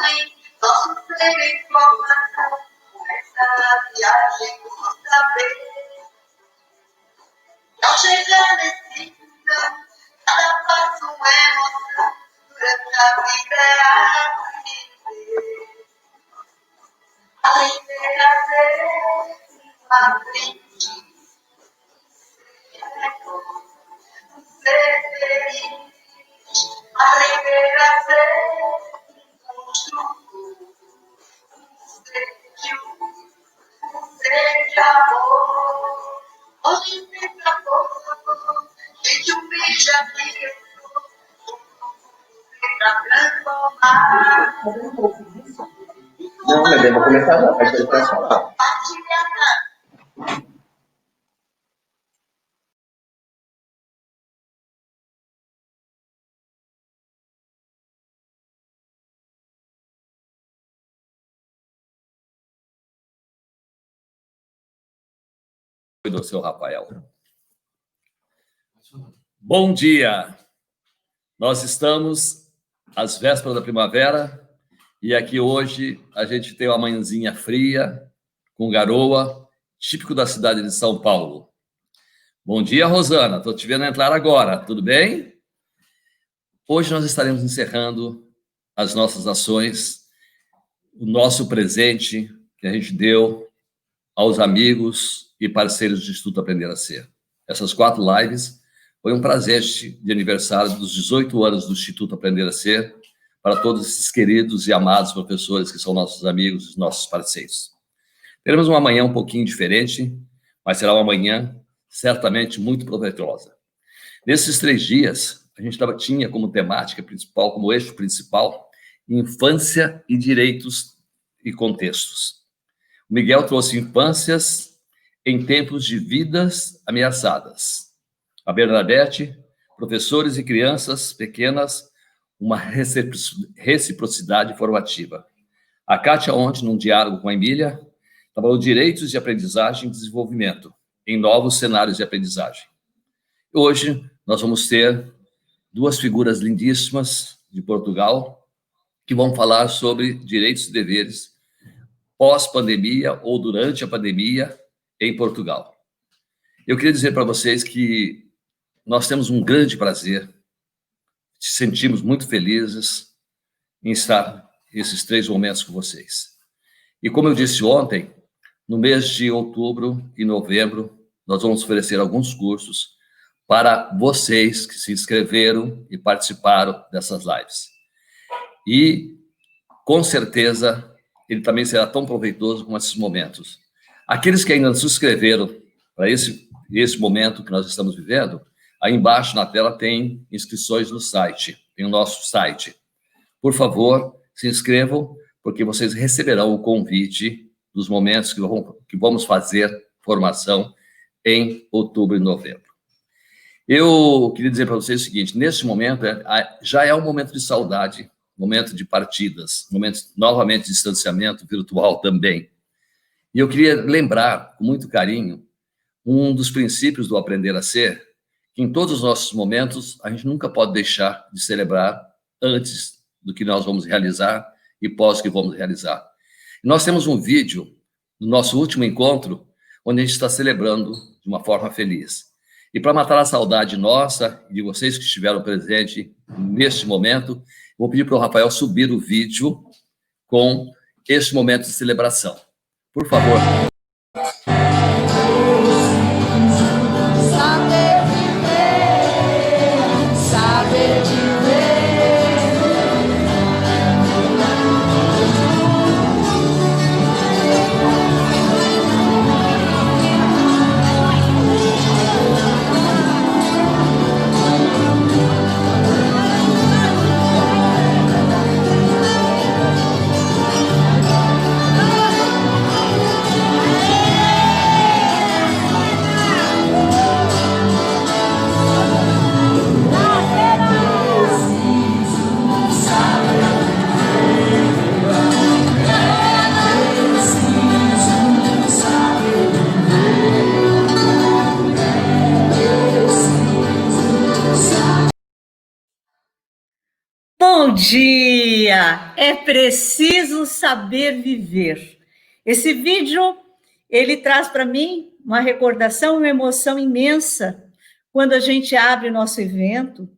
mãe, nosso ser em formação, começa a viagem do saber. Ao chegar nesse mundão, cada passo uma emoção, durante a vida é aprender. Aprender a ser, aprender, ser feliz. Aprender a ser um construtor, um ser de luz, um ser de amor. Hoje sempre amor, gente humilha que eu sou, pra transformar. Não, mas eu vou começar não, vai ter que falar. Do seu Rafael. Bom dia! Nós estamos às vésperas da primavera e aqui hoje a gente tem uma manhãzinha fria, com garoa, típico da cidade de São Paulo. Bom dia, Rosana. Estou te vendo entrar agora. Tudo bem? Hoje nós estaremos encerrando as nossas ações, o nosso presente que a gente deu aos amigos e parceiros do Instituto Aprender a Ser. Essas 4 lives foi um presente de aniversário dos 18 anos do Instituto Aprender a Ser para todos esses queridos e amados professores que são nossos amigos e nossos parceiros. Teremos uma manhã um pouquinho diferente, mas será uma manhã certamente muito proveitosa. Nesses 3 dias, a gente tinha como temática principal, como eixo principal, infância e direitos e contextos. O Miguel trouxe infâncias em tempos de vidas ameaçadas. A Bernadette, professores e crianças pequenas, uma reciprocidade formativa. A Kátia, ontem, num diálogo com a Emília, trabalhou direitos de aprendizagem e desenvolvimento em novos cenários de aprendizagem. Hoje, nós vamos ter 2 figuras lindíssimas de Portugal que vão falar sobre direitos e deveres pós-pandemia ou durante a pandemia em Portugal. Eu queria dizer para vocês que nós temos um grande prazer, nos sentimos muito felizes em estar esses 3 momentos com vocês. E como eu disse ontem, no mês de outubro e novembro, nós vamos oferecer alguns cursos para vocês que se inscreveram e participaram dessas lives. E, com certeza, ele também será tão proveitoso como esses momentos. Aqueles que ainda não se inscreveram para esse momento que nós estamos vivendo, aí embaixo na tela tem inscrições no site, tem o nosso site. Por favor, se inscrevam, porque vocês receberão o convite dos momentos que vamos fazer formação em outubro e novembro. Eu queria dizer para vocês o seguinte, neste momento já é um momento de saudade, momento de partidas, momento novamente de distanciamento virtual também. E eu queria lembrar, com muito carinho, um dos princípios do Aprender a Ser, que em todos os nossos momentos a gente nunca pode deixar de celebrar antes do que nós vamos realizar e pós que vamos realizar. E nós temos um vídeo do nosso último encontro, onde a gente está celebrando de uma forma feliz. E para matar a saudade nossa e de vocês que estiveram presentes neste momento, vou pedir para o Rafael subir o vídeo com este momento de celebração. Por favor. Saber viver. Bom dia! É preciso saber viver. Esse vídeo, ele traz para mim uma recordação, uma emoção imensa. Quando a gente abre o nosso evento,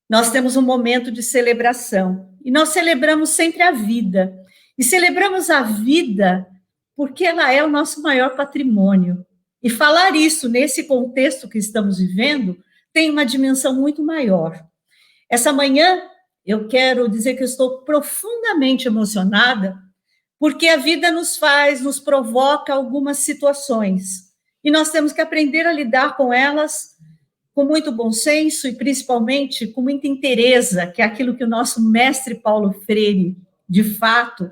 nós temos um momento de celebração. E nós celebramos sempre a vida. E celebramos a vida porque ela é o nosso maior patrimônio. E falar isso nesse contexto que estamos vivendo tem uma dimensão muito maior. Essa manhã, eu quero dizer que eu estou profundamente emocionada, porque a vida nos provoca algumas situações, e nós temos que aprender a lidar com elas com muito bom senso e, principalmente, com muita inteireza, que é aquilo que o nosso mestre Paulo Freire, de fato,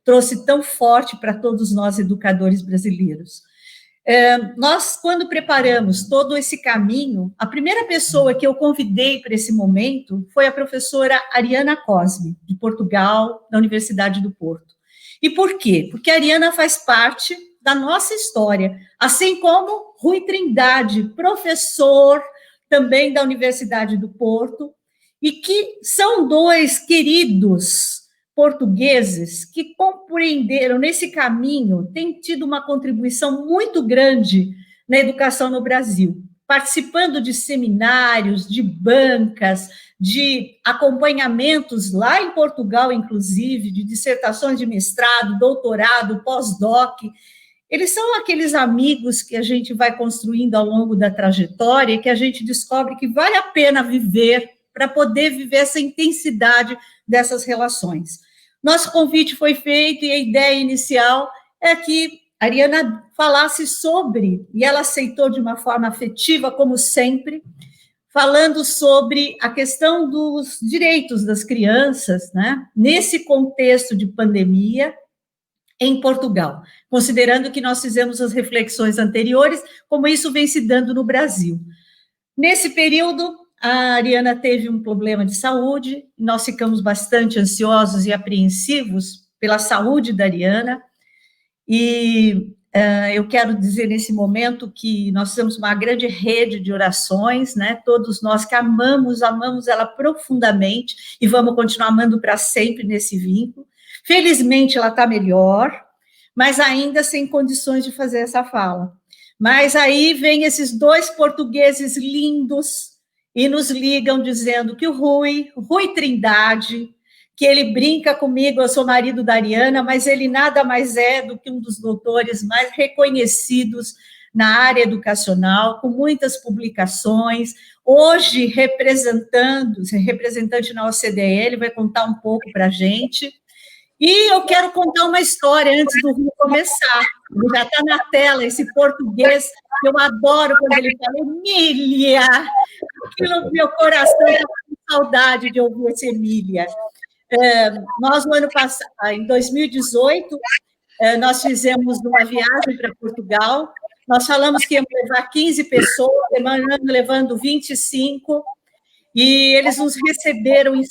trouxe tão forte para todos nós educadores brasileiros. Nós, quando preparamos todo esse caminho, a primeira pessoa que eu convidei para esse momento foi a professora Ariana Cosme, de Portugal, da Universidade do Porto. E por quê? Porque a Ariana faz parte da nossa história, assim como Rui Trindade, professor também da Universidade do Porto, e que são dois queridos portugueses que compreenderam nesse caminho, têm tido uma contribuição muito grande na educação no Brasil, participando de seminários, de bancas, de acompanhamentos lá em Portugal, inclusive, de dissertações de mestrado, doutorado, pós-doc. Eles são aqueles amigos que a gente vai construindo ao longo da trajetória e que a gente descobre que vale a pena viver para poder viver essa intensidade dessas relações. Nosso convite foi feito e a ideia inicial é que a Ariana falasse sobre, e ela aceitou de uma forma afetiva, como sempre, falando sobre a questão dos direitos das crianças, né, nesse contexto de pandemia em Portugal, considerando que nós fizemos as reflexões anteriores, como isso vem se dando no Brasil. Nesse período, a Ariana teve um problema de saúde, nós ficamos bastante ansiosos e apreensivos pela saúde da Ariana, e eu quero dizer nesse momento que nós temos uma grande rede de orações, né? Todos nós que amamos ela profundamente, e vamos continuar amando para sempre nesse vínculo. Felizmente ela está melhor, mas ainda sem condições de fazer essa fala. Mas aí vem esses dois portugueses lindos, e nos ligam dizendo que o Rui Trindade, que ele brinca comigo, eu sou marido da Ariana, mas ele nada mais é do que um dos doutores mais reconhecidos na área educacional, com muitas publicações, hoje representante na OCDE, ele vai contar um pouco para a gente. E eu quero contar uma história antes do Rui começar. Ele já está na tela, esse português que eu adoro quando ele fala Emília. Aquilo no meu coração, eu tenho saudade de ouvir esse Emília. Nós, no ano passado, em 2018, nós fizemos uma viagem para Portugal. Nós falamos que íamos levar 15 pessoas, levando 25, e eles nos receberam em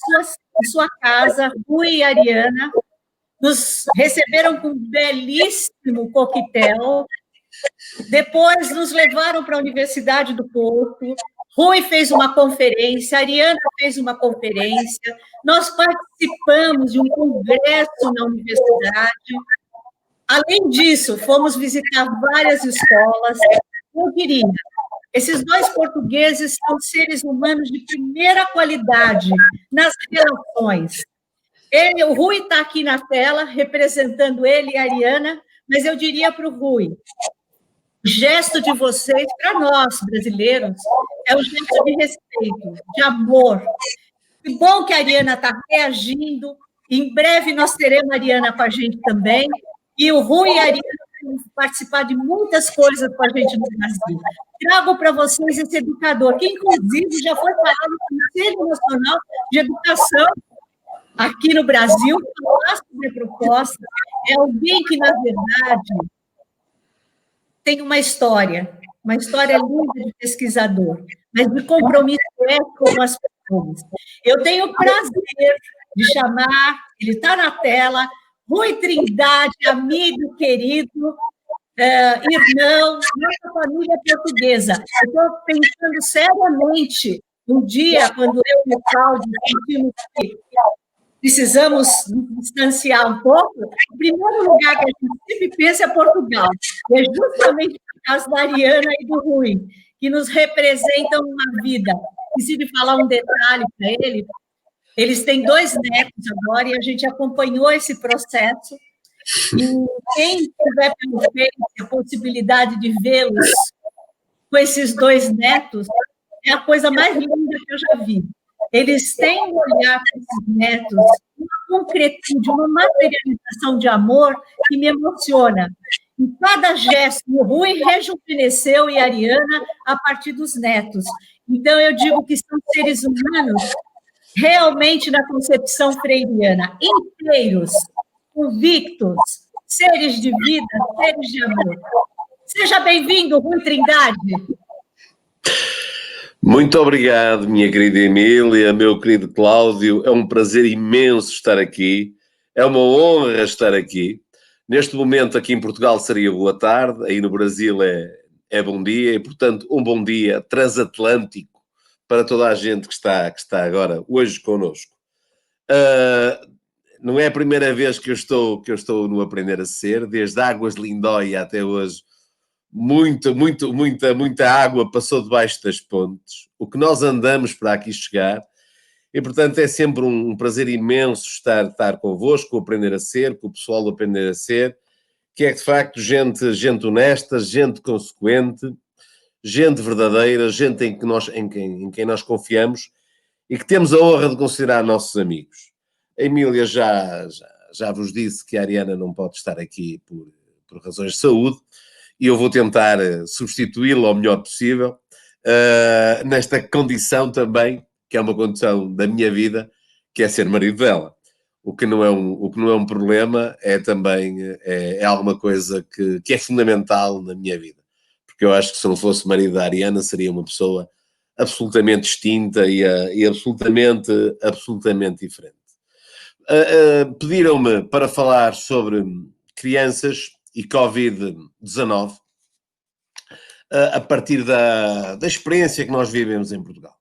sua casa, Rui e Ariana, nos receberam com um belíssimo coquetel, depois nos levaram para a Universidade do Porto, Rui fez uma conferência, Ariana fez uma conferência, nós participamos de um congresso na universidade, além disso, fomos visitar várias escolas. Eu diria, esses dois portugueses são seres humanos de primeira qualidade nas relações. O Rui está aqui na tela, representando ele e a Ariana, mas eu diria para o Rui, o gesto de vocês, para nós, brasileiros, é um gesto de respeito, de amor. Que bom que a Ariana está reagindo, em breve nós teremos a Ariana com a gente também, e o Rui e a Ariana vão participar de muitas coisas com a gente no Brasil. Trago para vocês esse educador, que inclusive já foi parado no Conselho Nacional de Educação, aqui no Brasil, falar sobre a proposta. É alguém que, na verdade, tem uma história linda de pesquisador, mas de compromisso ético com as pessoas. Eu tenho o prazer de chamar, ele está na tela, Rui Trindade, amigo querido, irmão, nossa família portuguesa. Eu estou pensando seriamente, um dia, quando eu e o Cláudio sentimos que precisamos nos distanciar um pouco, o primeiro lugar que a gente sempre pensa é Portugal. E é justamente por causa da Ariana e do Rui, que nos representam uma vida. Preciso falar um detalhe para ele. Eles têm 2 netos agora e a gente acompanhou esse processo. E quem tiver pelo Face a possibilidade de vê-los com esses 2 netos, é a coisa mais linda que eu já vi. Eles têm um olhar para esses netos, uma concretude, uma materialização de amor que me emociona. Em cada gesto, o Rui rejuvenesceu e a Ariana a partir dos netos. Então, eu digo que são seres humanos realmente na concepção freiriana, inteiros, convictos, seres de vida, seres de amor. Seja bem-vindo, Rui Trindade. Muito obrigado, minha querida Emília, meu querido Cláudio. É um prazer imenso estar aqui. É uma honra estar aqui. Neste momento, aqui em Portugal, seria boa tarde. Aí no Brasil é bom dia. E, portanto, um bom dia transatlântico para toda a gente que está agora, hoje, connosco. Não é a primeira vez que eu estou no Aprender a Ser. Desde Águas de Lindóia até hoje, muita água passou debaixo das pontes. O que nós andamos para aqui chegar. E, portanto, é sempre um prazer imenso estar convosco, Aprender a Ser, com o pessoal do Aprender a Ser, que é, de facto, gente honesta, gente consequente, gente verdadeira, gente em quem nós confiamos e que temos a honra de considerar nossos amigos. A Emília já vos disse que a Ariana não pode estar aqui por razões de saúde e eu vou tentar substituí-la o melhor possível, nesta condição também, que é uma condição da minha vida, que é ser marido dela. O que não é um problema, é também alguma coisa que é fundamental na minha vida. Porque eu acho que se não fosse marido da Ariana, seria uma pessoa absolutamente distinta e absolutamente diferente. Pediram-me para falar sobre crianças e Covid-19 a partir da experiência que nós vivemos em Portugal.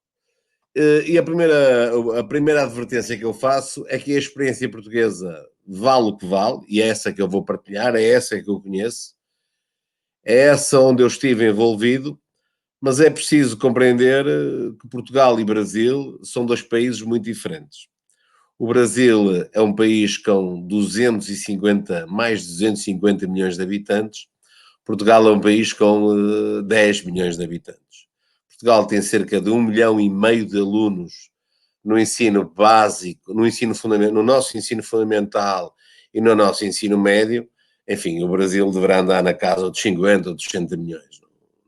E a primeira advertência que eu faço é que a experiência portuguesa vale o que vale, e é essa que eu vou partilhar, é essa que eu conheço, é essa onde eu estive envolvido, mas é preciso compreender que Portugal e Brasil são 2 países muito diferentes. O Brasil é um país com mais de 250 milhões de habitantes, Portugal é um país com 10 milhões de habitantes. Portugal tem cerca de 1,5 milhão de alunos no ensino básico, no nosso ensino fundamental e no nosso ensino médio. Enfim, o Brasil deverá andar na casa dos 50 ou dos 60 milhões.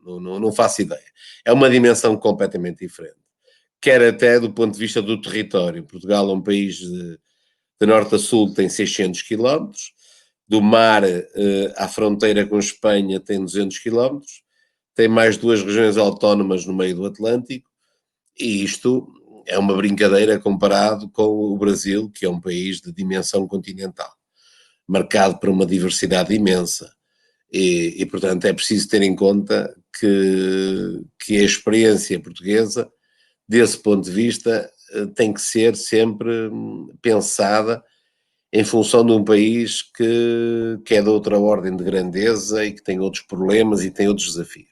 Não faço ideia. É uma dimensão completamente diferente. Quer até do ponto de vista do território. Portugal é um país de norte a sul que tem 600 quilómetros. Do mar à fronteira com Espanha tem 200 quilómetros. Tem mais 2 regiões autónomas no meio do Atlântico, e isto é uma brincadeira comparado com o Brasil, que é um país de dimensão continental, marcado por uma diversidade imensa. E portanto, é preciso ter em conta que a experiência portuguesa, desse ponto de vista, tem que ser sempre pensada em função de um país que é de outra ordem de grandeza e que tem outros problemas e tem outros desafios.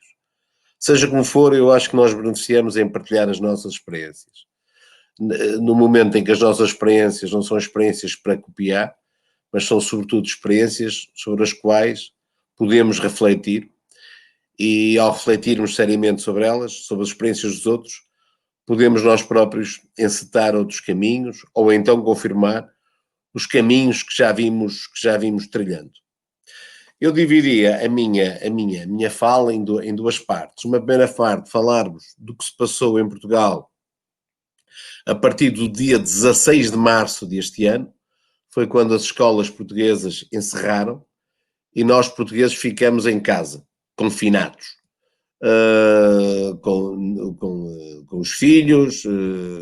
Seja como for, eu acho que nós beneficiamos em partilhar as nossas experiências. No momento em que as nossas experiências não são experiências para copiar, mas são sobretudo experiências sobre as quais podemos refletir, e ao refletirmos seriamente sobre elas, sobre as experiências dos outros, podemos nós próprios encetar outros caminhos ou então confirmar os caminhos que já vimos trilhando. Eu dividia a minha fala em 2 partes. Uma primeira parte, falar-vos do que se passou em Portugal a partir do dia 16 de março deste ano. Foi quando as escolas portuguesas encerraram e nós portugueses ficamos em casa, confinados, com os filhos,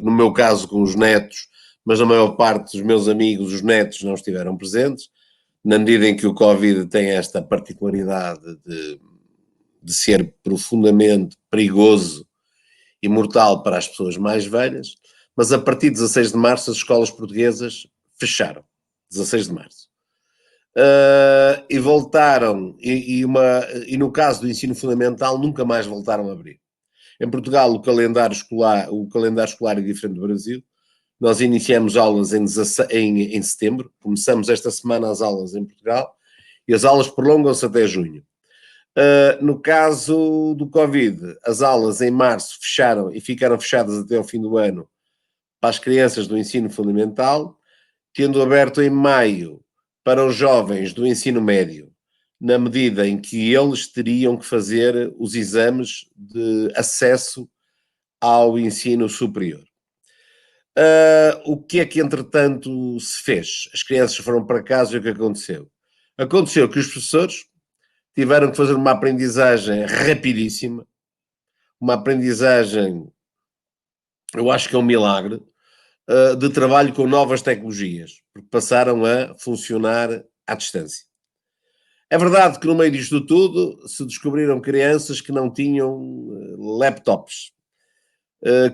no meu caso com os netos, mas na maior parte dos meus amigos os netos não estiveram presentes, na medida em que o Covid tem esta particularidade de ser profundamente perigoso e mortal para as pessoas mais velhas, mas a partir de 16 de março as escolas portuguesas fecharam, 16 de março. E voltaram, e no caso do ensino fundamental, nunca mais voltaram a abrir. Em Portugal, o calendário escolar é diferente do Brasil. Nós iniciamos aulas em setembro, começamos esta semana as aulas em Portugal, e as aulas prolongam-se até junho. No caso do Covid, as aulas em março fecharam e ficaram fechadas até ao fim do ano para as crianças do ensino fundamental, tendo aberto em maio para os jovens do ensino médio, na medida em que eles teriam que fazer os exames de acesso ao ensino superior. O que é que, entretanto, se fez? As crianças foram para casa e o que aconteceu? Aconteceu que os professores tiveram que fazer uma aprendizagem rapidíssima, uma aprendizagem, eu acho que é um milagre, de trabalho com novas tecnologias, porque passaram a funcionar à distância. É verdade que no meio disto tudo se descobriram crianças que não tinham laptops,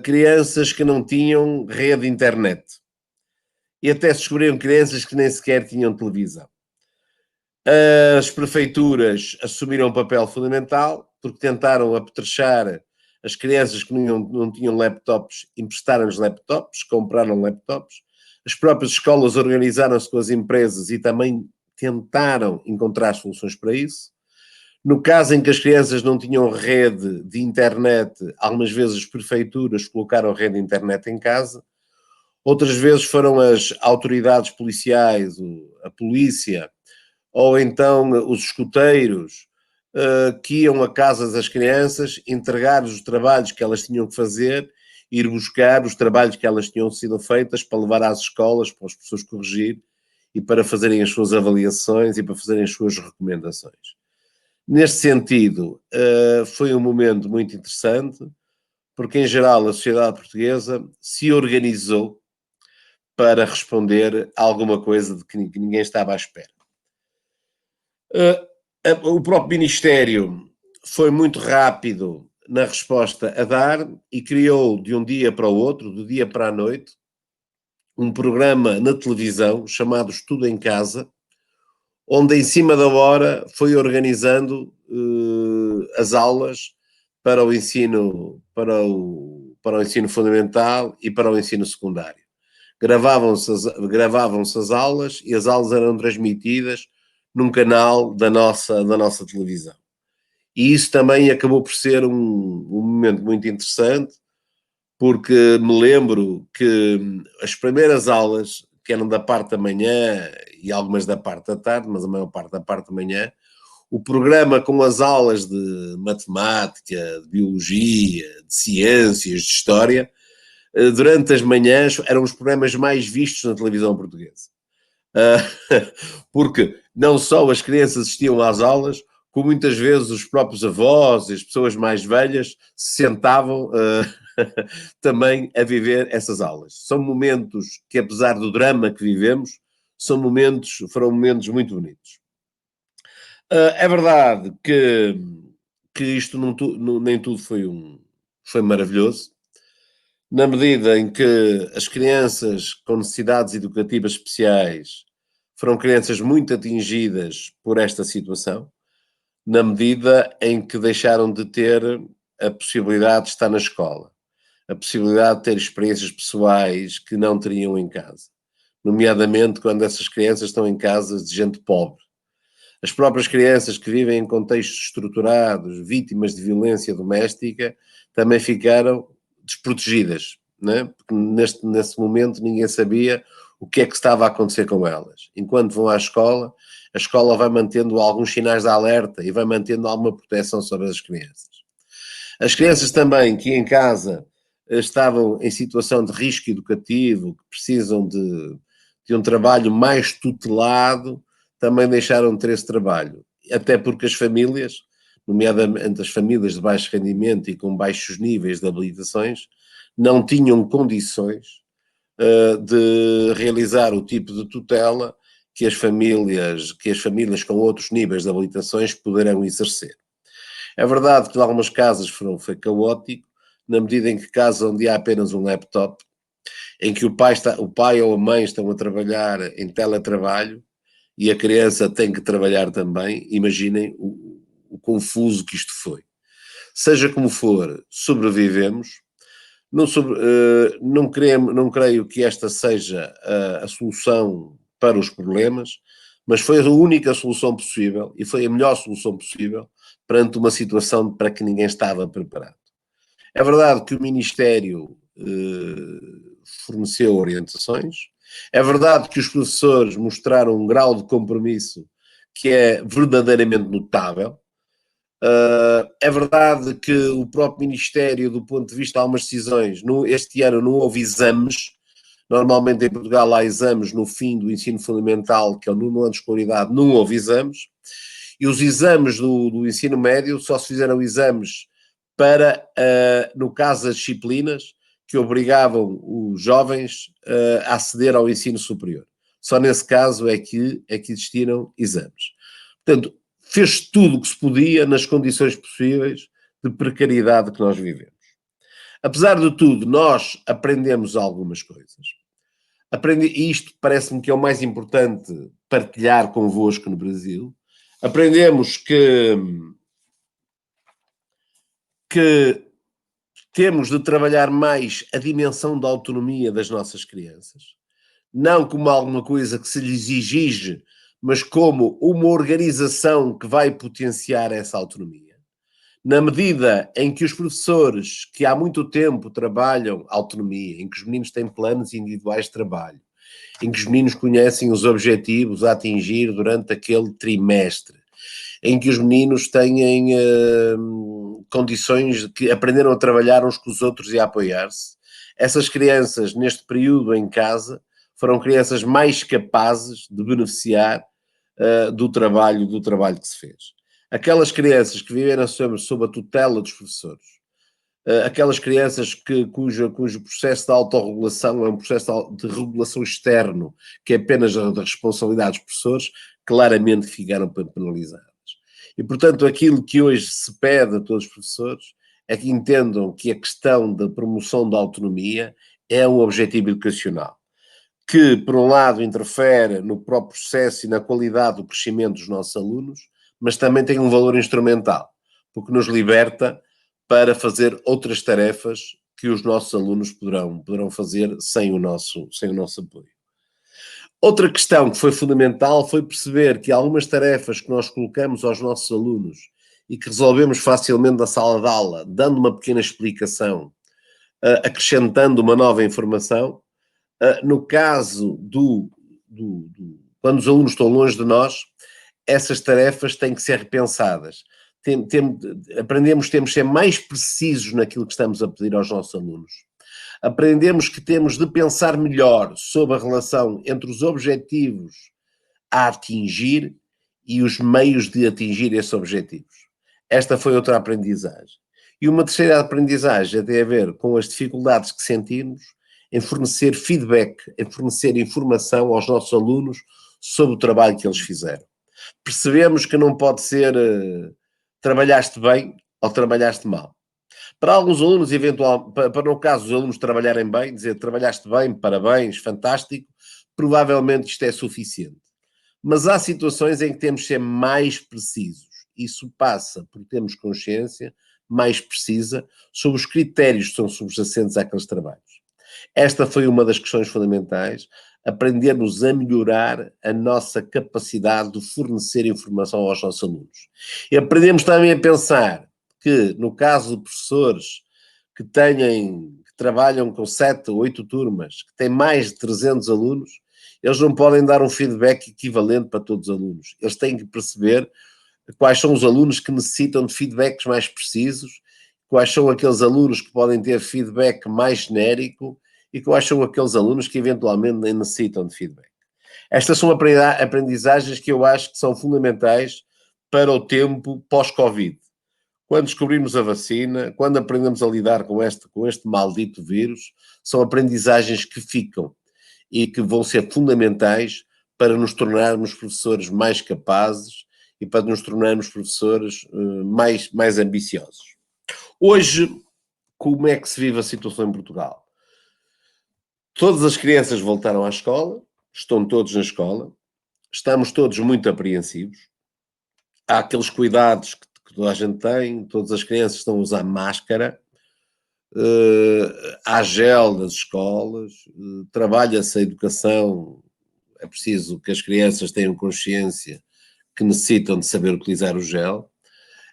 crianças que não tinham rede de internet, e até se descobriram crianças que nem sequer tinham televisão. As prefeituras assumiram um papel fundamental, porque tentaram apetrechar as crianças que não tinham laptops, emprestaram-lhes laptops, compraram laptops. As próprias escolas organizaram-se com as empresas e também tentaram encontrar soluções para isso. No caso em que as crianças não tinham rede de internet, algumas vezes as prefeituras colocaram rede de internet em casa. Outras vezes foram as autoridades policiais, a polícia, ou então os escuteiros, que iam a casa das crianças, entregar os trabalhos que elas tinham que fazer, ir buscar os trabalhos que elas tinham sido feitas para levar às escolas, para as pessoas corrigir e para fazerem as suas avaliações e para fazerem as suas recomendações. Neste sentido, foi um momento muito interessante, porque em geral a sociedade portuguesa se organizou para responder a alguma coisa de que ninguém estava à espera. O próprio Ministério foi muito rápido na resposta a dar e criou de um dia para o outro, do dia para a noite, um programa na televisão chamado Estudo em Casa, onde em cima da hora foi organizando as aulas para o ensino fundamental e para o ensino secundário. Gravavam-se as aulas e as aulas eram transmitidas num canal da nossa televisão. E isso também acabou por ser um momento muito interessante, porque me lembro que as primeiras aulas, que eram da parte da manhã e algumas da parte da tarde, mas a maior parte da parte da manhã, o programa com as aulas de matemática, de biologia, de ciências, de história, durante as manhãs eram os programas mais vistos na televisão portuguesa. Porque não só as crianças assistiam às aulas, como muitas vezes os próprios avós e as pessoas mais velhas se sentavam também a viver essas aulas. São momentos que, apesar do drama que vivemos, foram momentos muito bonitos. É verdade que isto nem tudo foi maravilhoso, na medida em que as crianças com necessidades educativas especiais foram crianças muito atingidas por esta situação, na medida em que deixaram de ter a possibilidade de estar na escola, a possibilidade de ter experiências pessoais que não teriam em casa, nomeadamente quando essas crianças estão em casas de gente pobre. As próprias crianças que vivem em contextos estruturados, vítimas de violência doméstica, também ficaram desprotegidas, né? Porque nesse momento ninguém sabia o que é que estava a acontecer com elas. Enquanto vão à escola, a escola vai mantendo alguns sinais de alerta e vai mantendo alguma proteção sobre as crianças. As crianças também que em casa estavam em situação de risco educativo, que precisam de um trabalho mais tutelado, também deixaram de ter esse trabalho. Até porque as famílias, nomeadamente as famílias de baixo rendimento e com baixos níveis de habilitações, não tinham condições de realizar o tipo de tutela que as famílias com outros níveis de habilitações poderão exercer. É verdade que em algumas casas foi caótico, na medida em que casas onde há apenas um laptop, em que o pai ou a mãe estão a trabalhar em teletrabalho e a criança tem que trabalhar também, imaginem o confuso que isto foi. Seja como for, sobrevivemos. Não creio que esta seja a solução para os problemas, mas foi a única solução possível e foi a melhor solução possível perante uma situação para que ninguém estava preparado. É verdade que o Ministério forneceu orientações, é verdade que os professores mostraram um grau de compromisso que é verdadeiramente notável. É verdade que o próprio Ministério, do ponto de vista de algumas decisões, este ano não houve exames. Normalmente em Portugal há exames no fim do ensino fundamental, que é o 9º ano de escolaridade, não houve exames. E os exames do ensino médio só se fizeram exames para, no caso, as disciplinas que obrigavam os jovens a aceder ao ensino superior. Só nesse caso é que existiram exames. Portanto, fez tudo o que se podia nas condições possíveis de precariedade que nós vivemos. Apesar de tudo, nós aprendemos algumas coisas. E isto parece-me que é o mais importante partilhar convosco no Brasil. Aprendemos que temos de trabalhar mais a dimensão da autonomia das nossas crianças, não como alguma coisa que se lhes exige, mas como uma organização que vai potenciar essa autonomia. Na medida em que os professores, que há muito tempo trabalham autonomia, em que os meninos têm planos individuais de trabalho, em que os meninos conhecem os objetivos a atingir durante aquele trimestre, em que os meninos têm condições de que aprenderam a trabalhar uns com os outros e a apoiar-se. Essas crianças, neste período em casa, foram crianças mais capazes de beneficiar do trabalho que se fez. Aquelas crianças que viveram sob a tutela dos professores, aquelas crianças cujo processo de autorregulação é um processo de regulação externo, que é apenas da responsabilidade dos professores, claramente ficaram penalizadas. E, portanto, aquilo que hoje se pede a todos os professores é que entendam que a questão da promoção da autonomia é um objetivo educacional, que, por um lado, interfere no próprio processo e na qualidade do crescimento dos nossos alunos, mas também tem um valor instrumental, porque nos liberta para fazer outras tarefas que os nossos alunos poderão fazer sem o nosso apoio. Outra questão que foi fundamental foi perceber que algumas tarefas que nós colocamos aos nossos alunos e que resolvemos facilmente na sala de aula, dando uma pequena explicação, acrescentando uma nova informação, no caso quando os alunos estão longe de nós, essas tarefas têm que ser repensadas. Temos de ser mais precisos naquilo que estamos a pedir aos nossos alunos. Aprendemos que temos de pensar melhor sobre a relação entre os objetivos a atingir e os meios de atingir esses objetivos. Esta foi outra aprendizagem. E uma terceira aprendizagem tem a ver com as dificuldades que sentimos em fornecer feedback, em fornecer informação aos nossos alunos sobre o trabalho que eles fizeram. Percebemos que não pode ser trabalhaste bem ou trabalhaste mal. Para alguns alunos, para no caso dos alunos trabalharem bem, dizer trabalhaste bem, parabéns, fantástico, provavelmente isto é suficiente. Mas há situações em que temos de ser mais precisos. Isso passa por termos consciência mais precisa sobre os critérios que são subjacentes àqueles trabalhos. Esta foi uma das questões fundamentais, aprendermos a melhorar a nossa capacidade de fornecer informação aos nossos alunos. E aprendemos também a pensar que, no caso de professores que trabalham com 7 ou 8 turmas, que têm mais de 300 alunos, eles não podem dar um feedback equivalente para todos os alunos. Eles têm que perceber quais são os alunos que necessitam de feedbacks mais precisos, quais são aqueles alunos que podem ter feedback mais genérico e quais são aqueles alunos que eventualmente nem necessitam de feedback. Estas são aprendizagens que eu acho que são fundamentais para o tempo pós-Covid. Quando descobrimos a vacina, quando aprendemos a lidar com este maldito vírus, são aprendizagens que ficam e que vão ser fundamentais para nos tornarmos professores mais capazes e para nos tornarmos professores mais ambiciosos. Hoje, como é que se vive a situação em Portugal? Todas as crianças voltaram à escola, estão todos na escola, estamos todos muito apreensivos. Há aqueles cuidados que toda a gente tem, todas as crianças estão a usar máscara, há gel nas escolas, trabalha-se a educação, é preciso que as crianças tenham consciência que necessitam de saber utilizar o gel,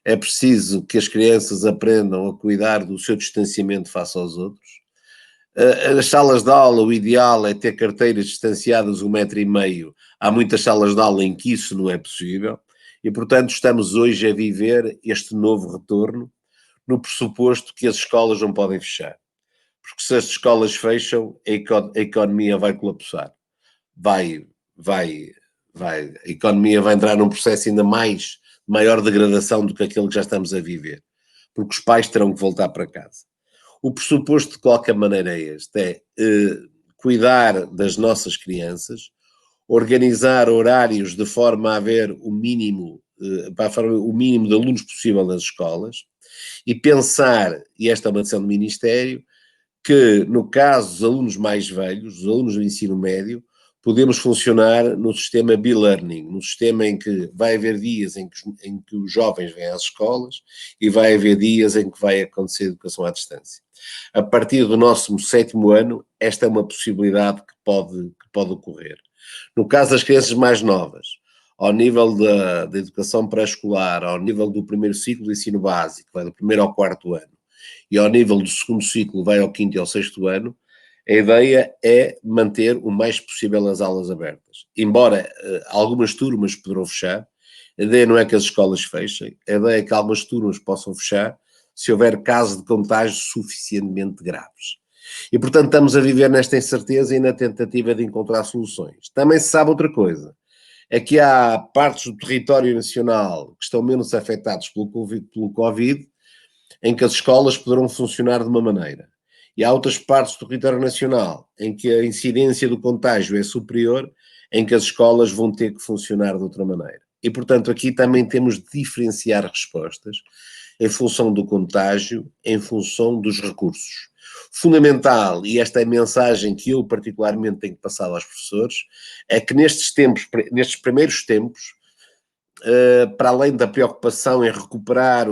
é preciso que as crianças aprendam a cuidar do seu distanciamento face aos outros. As salas de aula, o ideal é ter carteiras distanciadas 1,5 m. Há muitas salas de aula em que isso não é possível e, portanto, estamos hoje a viver este novo retorno no pressuposto que as escolas não podem fechar. Porque se as escolas fecham, a economia vai colapsar. A economia vai entrar num processo ainda maior degradação do que aquele que já estamos a viver. Porque os pais terão que voltar para casa. O pressuposto de qualquer maneira é este, é cuidar das nossas crianças, organizar horários de forma a haver o mínimo de alunos possível nas escolas e pensar, e esta é uma decisão do Ministério, que no caso dos alunos mais velhos, os alunos do ensino médio, podemos funcionar no sistema B-Learning, no sistema em que vai haver dias em que os jovens vêm às escolas e vai haver dias em que vai acontecer educação à distância. A partir do nosso 7º ano, esta é uma possibilidade que pode ocorrer. No caso das crianças mais novas, ao nível da educação pré-escolar, ao nível do primeiro ciclo de ensino básico, vai do 1º ao 4º ano, e ao nível do 2º ciclo, vai ao 5º e ao 6º ano, a ideia é manter o mais possível as aulas abertas. Embora algumas turmas poderão fechar, a ideia não é que as escolas fechem, a ideia é que algumas turmas possam fechar se houver casos de contágio suficientemente graves. E, portanto, estamos a viver nesta incerteza e na tentativa de encontrar soluções. Também se sabe outra coisa, é que há partes do território nacional que estão menos afetados pelo Covid, em que as escolas poderão funcionar de uma maneira. E há outras partes do território nacional em que a incidência do contágio é superior, em que as escolas vão ter que funcionar de outra maneira. E, portanto, aqui também temos de diferenciar respostas em função do contágio, em função dos recursos. Fundamental, e esta é a mensagem que eu particularmente tenho passado aos professores, é que nestes primeiros tempos, para além da preocupação em recuperar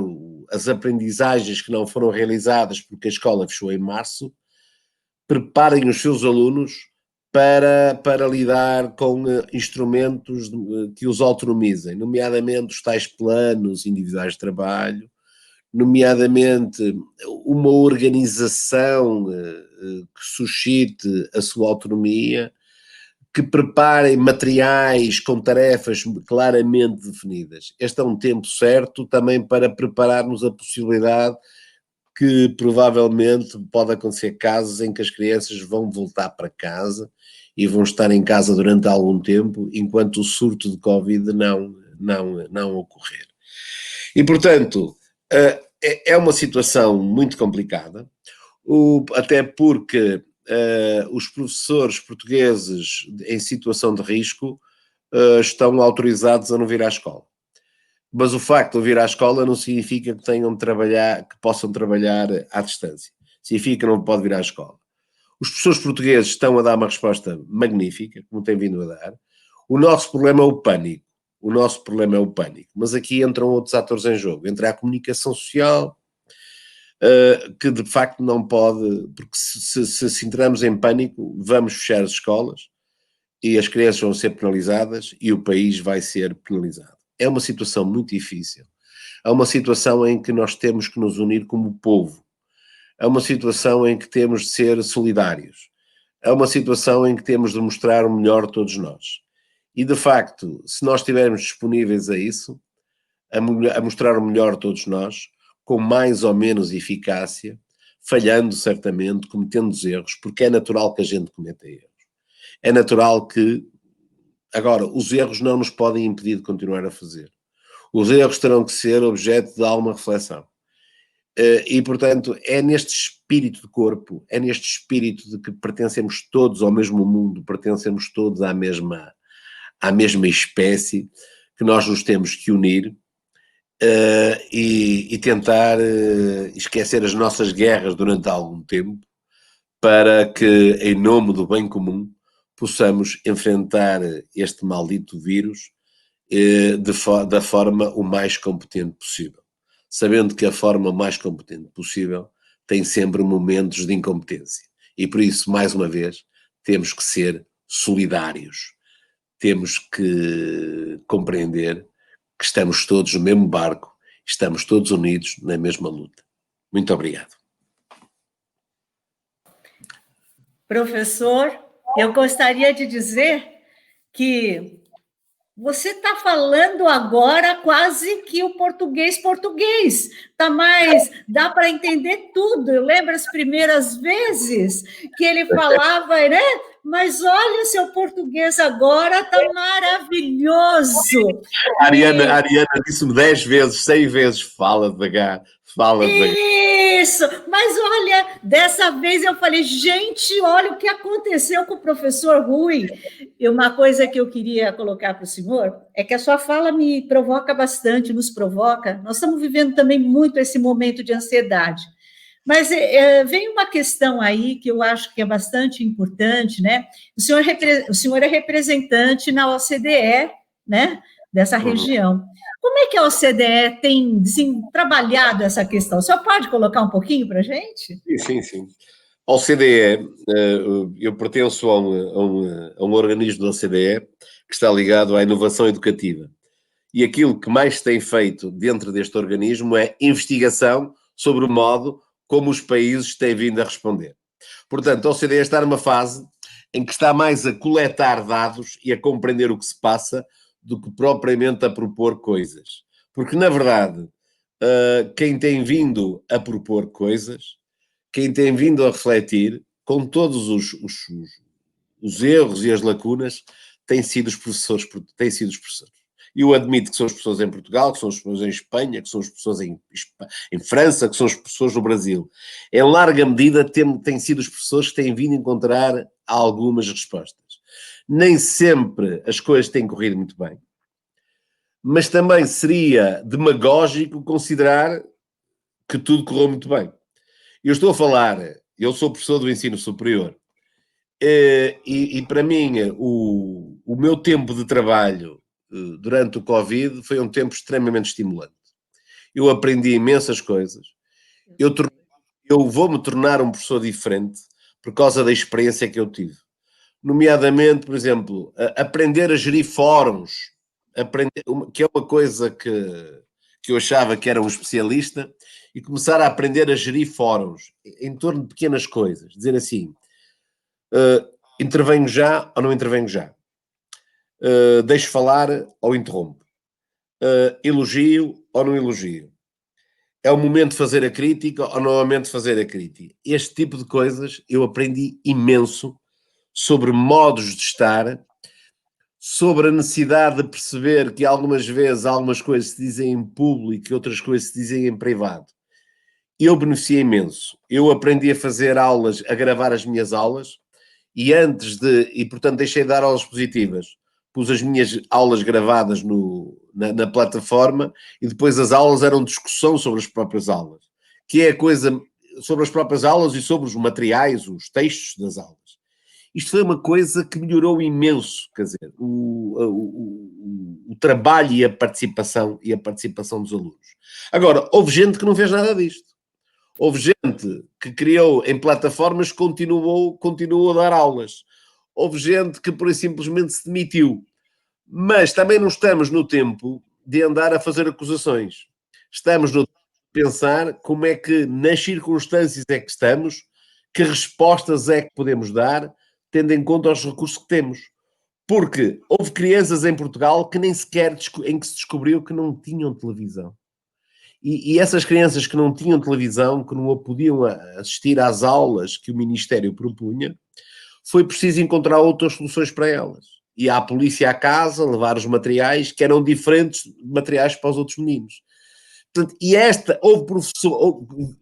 as aprendizagens que não foram realizadas porque a escola fechou em março, preparem os seus alunos para lidar com instrumentos que os autonomizem, nomeadamente os tais planos individuais de trabalho, nomeadamente uma organização que suscite a sua autonomia, que preparem materiais com tarefas claramente definidas. Este é um tempo certo também para prepararmos a possibilidade que provavelmente pode acontecer casos em que as crianças vão voltar para casa e vão estar em casa durante algum tempo, enquanto o surto de Covid não ocorrer. E, portanto, é uma situação muito complicada, até porque os professores portugueses em situação de risco estão autorizados a não vir à escola. Mas o facto de não vir à escola não significa que possam trabalhar à distância. Significa que não pode vir à escola. Os professores portugueses estão a dar uma resposta magnífica, como têm vindo a dar. O nosso problema é o pânico. Mas aqui entram outros atores em jogo. Entra a comunicação social, que de facto não pode, porque se entramos em pânico, vamos fechar as escolas e as crianças vão ser penalizadas e o país vai ser penalizado. É uma situação muito difícil. É uma situação em que nós temos que nos unir como povo. É uma situação em que temos de ser solidários. É uma situação em que temos de mostrar o melhor de todos nós. E, de facto, se nós estivermos disponíveis a isso, a mostrar o melhor de todos nós, com mais ou menos eficácia, falhando certamente, cometendo erros, porque é natural que a gente cometa erros. É natural que... Agora, os erros não nos podem impedir de continuar a fazer. Os erros terão que ser objeto de alguma reflexão. E, portanto, é neste espírito de corpo, é neste espírito de que pertencemos todos ao mesmo mundo, pertencemos todos à mesma espécie, que nós nos temos que unir e tentar esquecer as nossas guerras durante algum tempo, para que, em nome do bem comum, possamos enfrentar este maldito vírus da forma o mais competente possível. Sabendo que a forma mais competente possível tem sempre momentos de incompetência. E por isso, mais uma vez, temos que ser solidários. Temos que compreender que estamos todos no mesmo barco, estamos todos unidos na mesma luta. Muito obrigado. Professor, eu gostaria de dizer que você está falando agora quase que o português. Tá mais, dá para entender tudo. Eu lembro as primeiras vezes que ele falava, né? Mas olha, seu português agora está maravilhoso. A Ariana disse-me 10 vezes, 100 vezes, fala devagar. Isso, mas olha, dessa vez eu falei, gente, olha o que aconteceu com o professor Rui. E uma coisa que eu queria colocar para o senhor é que a sua fala me provoca bastante, nos provoca. Nós estamos vivendo também muito esse momento de ansiedade. Mas vem uma questão aí que eu acho que é bastante importante, né? O senhor é representante na OCDE, né? Dessa região. Como é que a OCDE tem trabalhado essa questão? O senhor pode colocar um pouquinho para a gente? Sim. A OCDE, eu pertenço a um organismo da OCDE que está ligado à inovação educativa. E aquilo que mais se tem feito dentro deste organismo é investigação sobre o modo como os países têm vindo a responder. Portanto, a OCDE está numa fase em que está mais a coletar dados e a compreender o que se passa do que propriamente a propor coisas. Porque, na verdade, quem tem vindo a propor coisas, quem tem vindo a refletir, com todos os erros e as lacunas, têm sido os professores. E eu admito que são as pessoas em Portugal, que são as pessoas em Espanha, que são as pessoas em França, que são as pessoas no Brasil. Em larga medida, têm sido os professores que têm vindo encontrar algumas respostas. Nem sempre as coisas têm corrido muito bem, mas também seria demagógico considerar que tudo correu muito bem. Eu estou a falar, eu sou professor do ensino superior, e para mim o meu tempo de trabalho durante o Covid foi um tempo extremamente estimulante. Eu aprendi imensas coisas, eu vou-me tornar um professor diferente por causa da experiência que eu tive. Nomeadamente, por exemplo, aprender a gerir fóruns, que é uma coisa que eu achava que era um especialista, e começar a aprender a gerir fóruns em torno de pequenas coisas. Dizer assim, intervenho já ou não intervenho já? Deixo falar ou interrompo? Elogio ou não elogio? É o momento de fazer a crítica ou não é o momento de fazer a crítica? Este tipo de coisas eu aprendi imenso sobre modos de estar, sobre a necessidade de perceber que algumas vezes algumas coisas se dizem em público e outras coisas se dizem em privado. Eu beneficiei imenso. Eu aprendi a fazer aulas, a gravar as minhas aulas, e portanto deixei de dar aulas positivas. Pus as minhas aulas gravadas na plataforma, e depois as aulas eram discussão sobre as próprias aulas, que é a coisa sobre as próprias aulas e sobre os materiais, os textos das aulas. Isto foi uma coisa que melhorou imenso, quer dizer, o trabalho e a participação dos alunos. Agora, houve gente que não fez nada disto. Houve gente que criou em plataformas que continuou a dar aulas. Houve gente que, por simplesmente, se demitiu. Mas também não estamos no tempo de andar a fazer acusações. Estamos no tempo de pensar como é que, nas circunstâncias é que estamos, que respostas é que podemos dar, tendo em conta os recursos que temos. Porque houve crianças em Portugal que nem sequer em que se descobriu que não tinham televisão. E essas crianças que não tinham televisão, que não podiam assistir às aulas que o Ministério propunha, foi preciso encontrar outras soluções para elas. E à polícia à casa, levar os materiais que eram diferentes de materiais para os outros meninos. Portanto,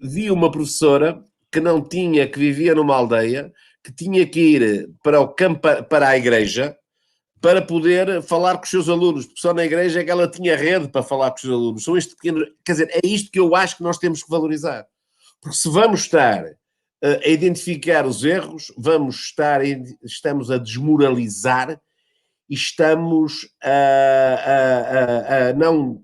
vi uma professora que vivia numa aldeia, que tinha que ir para a igreja, para poder falar com os seus alunos, porque só na igreja é que ela tinha rede para falar com os seus alunos. Quer dizer, é isto que eu acho que nós temos que valorizar. Porque se vamos estar a identificar os erros, estamos a desmoralizar e estamos a não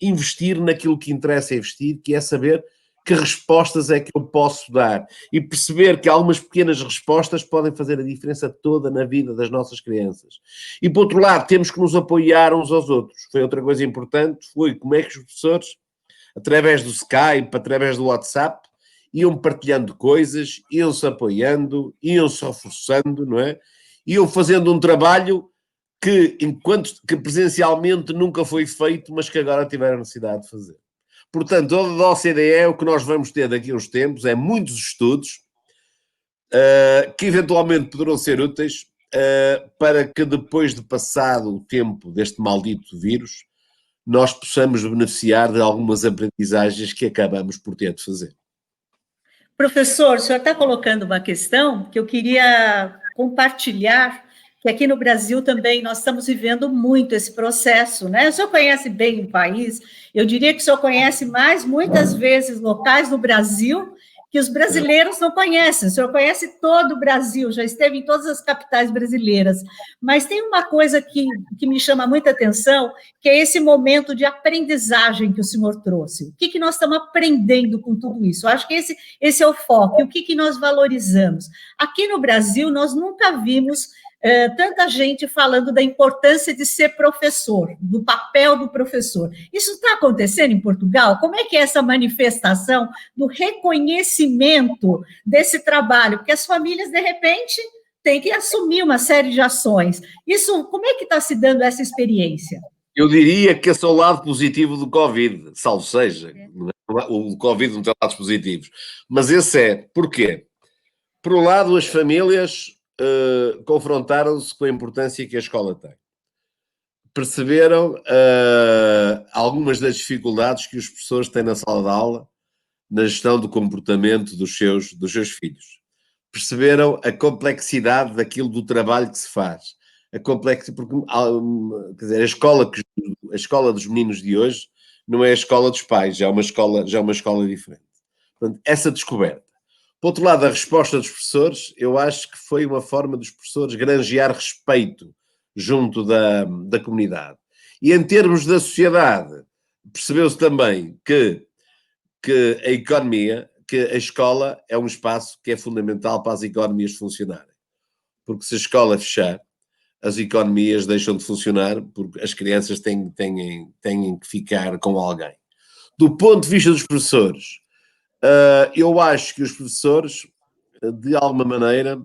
investir naquilo que interessa investir, que é saber que respostas é que eu posso dar e perceber que algumas pequenas respostas podem fazer a diferença toda na vida das nossas crianças. E, por outro lado, temos que nos apoiar uns aos outros. Foi outra coisa importante, foi como é que os professores, através do Skype, através do WhatsApp, iam partilhando coisas, iam-se apoiando, iam-se reforçando, não é? Iam fazendo um trabalho que presencialmente nunca foi feito, mas que agora tiveram necessidade de fazer. Portanto, a OCDE, o que nós vamos ter daqui a uns tempos é muitos estudos que eventualmente poderão ser úteis para que depois de passado o tempo deste maldito vírus, nós possamos beneficiar de algumas aprendizagens que acabamos por ter de fazer. Professor, o senhor está colocando uma questão que eu queria compartilhar, que aqui no Brasil também nós estamos vivendo muito esse processo, né? O senhor conhece bem o país, eu diria que o senhor conhece muitas vezes locais no Brasil que os brasileiros não conhecem. O senhor conhece todo o Brasil, já esteve em todas as capitais brasileiras, mas tem uma coisa que me chama muita atenção, que é esse momento de aprendizagem que o senhor trouxe. O que nós estamos aprendendo com tudo isso? Eu acho que esse é o foco. E o que nós valorizamos? Aqui no Brasil, nós nunca vimos tanta gente falando da importância de ser professor, do papel do professor. Isso está acontecendo em Portugal? Como é que é essa manifestação do reconhecimento desse trabalho? Porque as famílias, de repente, têm que assumir uma série de ações. Isso, como é que está se dando essa experiência? Eu diria que esse é o lado positivo do Covid, salvo seja. O Covid não tem lados positivos. Mas esse é. Porquê? Por um lado, as famílias confrontaram-se com a importância que a escola tem. Perceberam algumas das dificuldades que os professores têm na sala de aula na gestão do comportamento dos seus filhos. Perceberam a complexidade do trabalho que se faz. Porque quer dizer, a escola dos meninos de hoje não é a escola dos pais, já é uma escola diferente. Portanto, essa descoberta. Por outro lado, a resposta dos professores, eu acho que foi uma forma dos professores granjear respeito junto da comunidade. E em termos da sociedade, percebeu-se também que a economia, que a escola é um espaço que é fundamental para as economias funcionarem. Porque se a escola fechar, as economias deixam de funcionar porque as crianças têm que ficar com alguém. Do ponto de vista dos professores, eu acho que os professores, de alguma maneira,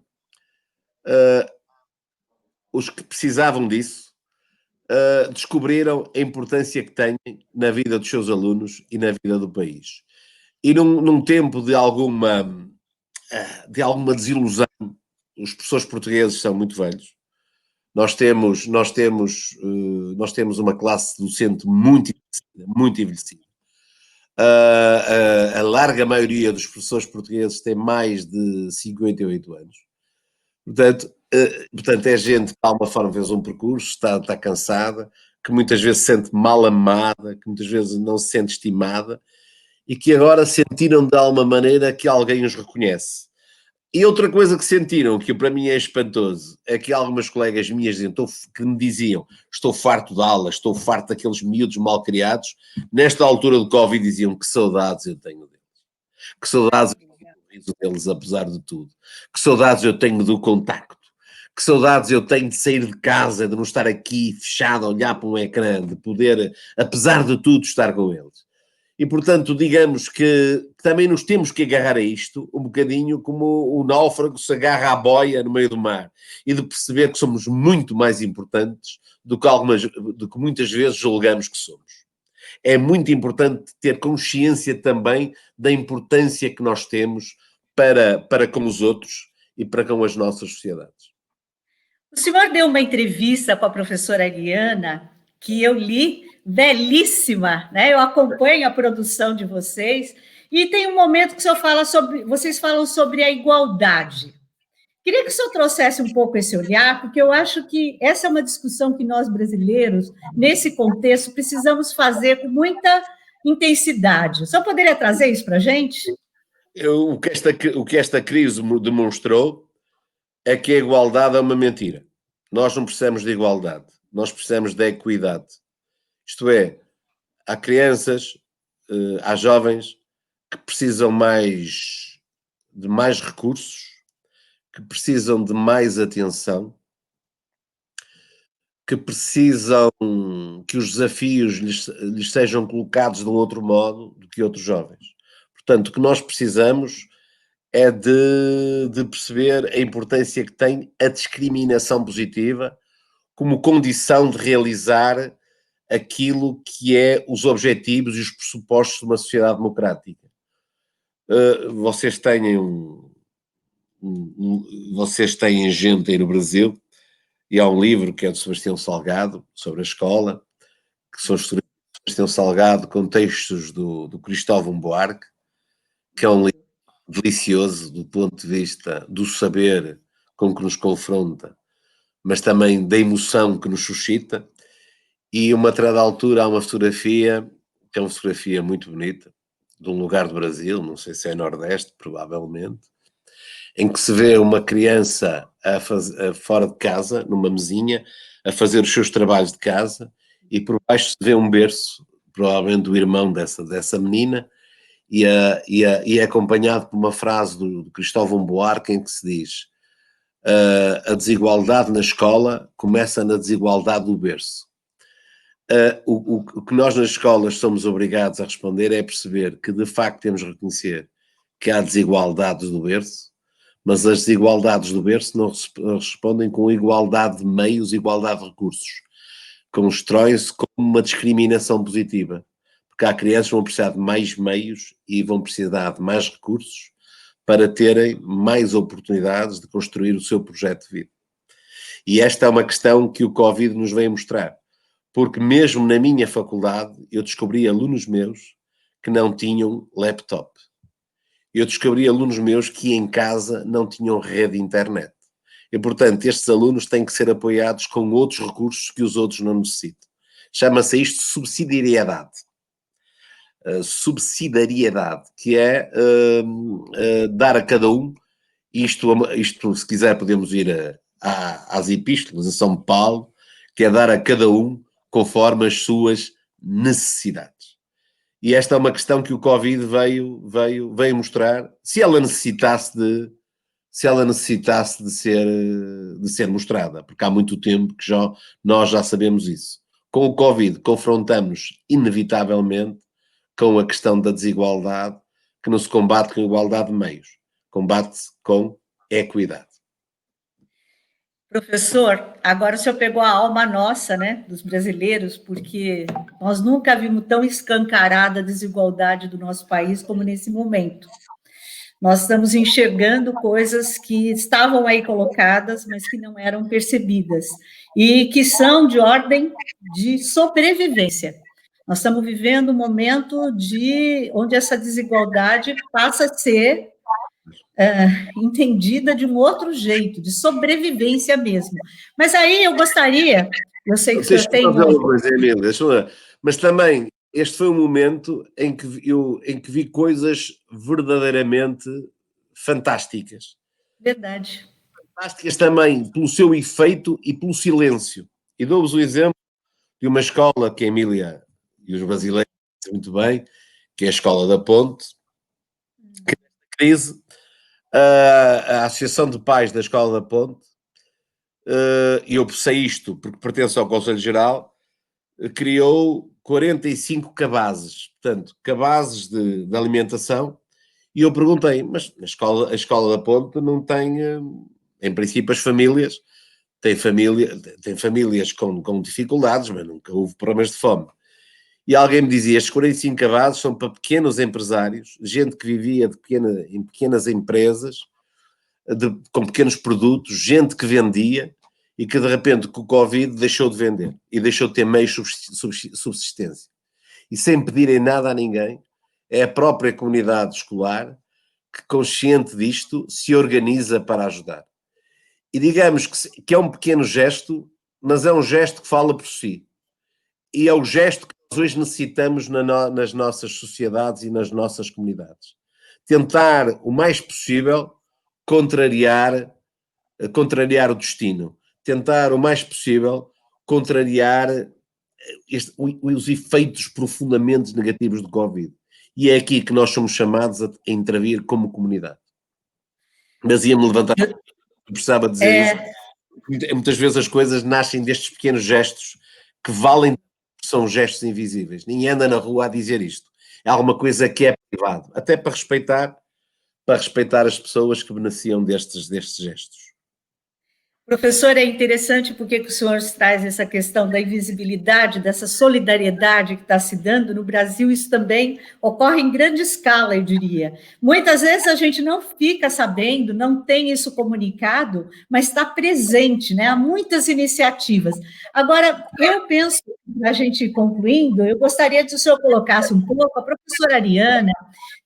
os que precisavam disso, descobriram a importância que têm na vida dos seus alunos e na vida do país. E num tempo de alguma desilusão, os professores portugueses são muito velhos. Nós temos uma classe docente muito envelhecida. A larga maioria dos professores portugueses tem mais de 58 anos. Portanto, é gente que, de alguma forma, fez um percurso, está cansada, que muitas vezes se sente mal amada, que muitas vezes não se sente estimada e que agora sentiram, de alguma maneira, que alguém os reconhece. E outra coisa que sentiram, que para mim é espantoso, é que algumas colegas minhas que me diziam: estou farto de aulas, estou farto daqueles miúdos mal criados. Nesta altura do Covid diziam: que saudades eu tenho deles. Que saudades eu tenho deles, apesar de tudo. Que saudades eu tenho do contacto. Que saudades eu tenho de sair de casa, de não estar aqui fechado a olhar para um ecrã, de poder, apesar de tudo, estar com eles. E, portanto, digamos que também nos temos que agarrar a isto um bocadinho como o náufrago se agarra à boia no meio do mar e de perceber que somos muito mais importantes do que muitas vezes julgamos que somos. É muito importante ter consciência também da importância que nós temos para com os outros e para com as nossas sociedades. O senhor deu uma entrevista com a professora Eliana, que eu li, belíssima, né? Eu acompanho a produção de vocês, e tem um momento que vocês falam sobre a igualdade. Queria que o senhor trouxesse um pouco esse olhar, porque eu acho que essa é uma discussão que nós brasileiros, nesse contexto, precisamos fazer com muita intensidade. O senhor poderia trazer isso para a gente? O que esta crise demonstrou é que a igualdade é uma mentira. Nós não precisamos de igualdade, nós precisamos de equidade. Isto é, há crianças, há jovens que precisam de mais recursos, que precisam de mais atenção, que precisam que os desafios lhes sejam colocados de um outro modo do que outros jovens. Portanto, o que nós precisamos é de perceber a importância que tem a discriminação positiva como condição de realizar aquilo que é os objetivos e os pressupostos de uma sociedade democrática. Vocês têm gente aí no Brasil, e há um livro que é do Sebastião Salgado, sobre a escola, que são os Sebastião Salgado com textos do Cristóvão Buarque, que é um livro delicioso do ponto de vista do saber com que nos confronta, mas também da emoção que nos suscita. E uma determinada altura há uma fotografia, que é uma fotografia muito bonita, de um lugar do Brasil, não sei se é Nordeste, provavelmente, em que se vê uma criança fora de casa, numa mesinha, a fazer os seus trabalhos de casa, e por baixo se vê um berço, provavelmente do irmão dessa menina, e é acompanhado por uma frase do Cristóvão Buarque em que se diz: a desigualdade na escola começa na desigualdade do berço. O que nós nas escolas somos obrigados a responder é perceber que de facto temos de reconhecer que há desigualdades do berço, mas as desigualdades do berço não respondem com igualdade de meios, igualdade de recursos. Constroem-se como uma discriminação positiva, porque há crianças que vão precisar de mais meios e vão precisar de mais recursos para terem mais oportunidades de construir o seu projeto de vida. E esta é uma questão que o Covid nos vem mostrar, porque mesmo na minha faculdade eu descobri alunos meus que não tinham laptop. Eu descobri alunos meus que em casa não tinham rede de internet. E, portanto, estes alunos têm que ser apoiados com outros recursos que os outros não necessitam. Chama-se isto subsidiariedade. Subsidiariedade, que é dar a cada um, isto se quiser podemos ir às epístolas, a São Paulo, que é dar a cada um conforme as suas necessidades. E esta é uma questão que o Covid veio mostrar, se ela necessitasse de ser mostrada, porque há muito tempo que nós já sabemos isso. Com o Covid confrontamos inevitavelmente com a questão da desigualdade, que não se combate com igualdade de meios, combate-se com equidade. Professor, agora o senhor pegou a alma nossa, né, dos brasileiros, porque nós nunca vimos tão escancarada a desigualdade do nosso país como nesse momento. Nós estamos enxergando coisas que estavam aí colocadas, mas que não eram percebidas, e que são de ordem de sobrevivência. Nós estamos vivendo um momento onde essa desigualdade passa a ser entendida de um outro jeito, de sobrevivência mesmo. Mas aí eu gostaria, eu sei que o senhor tem... Mas também, este foi um momento em que vi coisas verdadeiramente fantásticas. Verdade. Fantásticas também pelo seu efeito e pelo silêncio. E dou-vos o exemplo de uma escola que a Emília e os brasileiros conhecem muito bem, que é a Escola da Ponte, que nesta crise a Associação de Pais da Escola da Ponte, e eu sei isto porque pertenço ao Conselho Geral, criou 45 cabazes, portanto, cabazes de alimentação, e eu perguntei, mas a Escola da Ponte não tem, em princípio as famílias, tem famílias com dificuldades, mas nunca houve problemas de fome. E alguém me dizia, estes 45 cabazes são para pequenos empresários, gente que vivia em pequenas empresas, com pequenos produtos, gente que vendia e que de repente com o Covid deixou de vender e deixou de ter meios de subsistência. E sem pedirem nada a ninguém, é a própria comunidade escolar que, consciente disto, se organiza para ajudar. E digamos que é um pequeno gesto, mas é um gesto que fala por si. E é o gesto que nós hoje necessitamos nas nossas sociedades e nas nossas comunidades. tentar o mais possível contrariar o destino, tentar o mais possível contrariar os efeitos profundamente negativos do Covid. E é aqui que nós somos chamados a intervir como comunidade. Mas ia-me levantar, precisava dizer isso. Muitas vezes as coisas nascem destes pequenos gestos que valem, são gestos invisíveis. Ninguém anda na rua a dizer isto. É alguma coisa que é privado, até para respeitar as pessoas que beneficiam destes gestos. Professor, é interessante porque o senhor traz essa questão da invisibilidade, dessa solidariedade que está se dando no Brasil. Isso também ocorre em grande escala, eu diria. Muitas vezes a gente não fica sabendo, não tem isso comunicado, mas está presente, né? Há muitas iniciativas. Agora, eu penso, a gente concluindo, eu gostaria que o senhor colocasse um pouco, a professora Ariana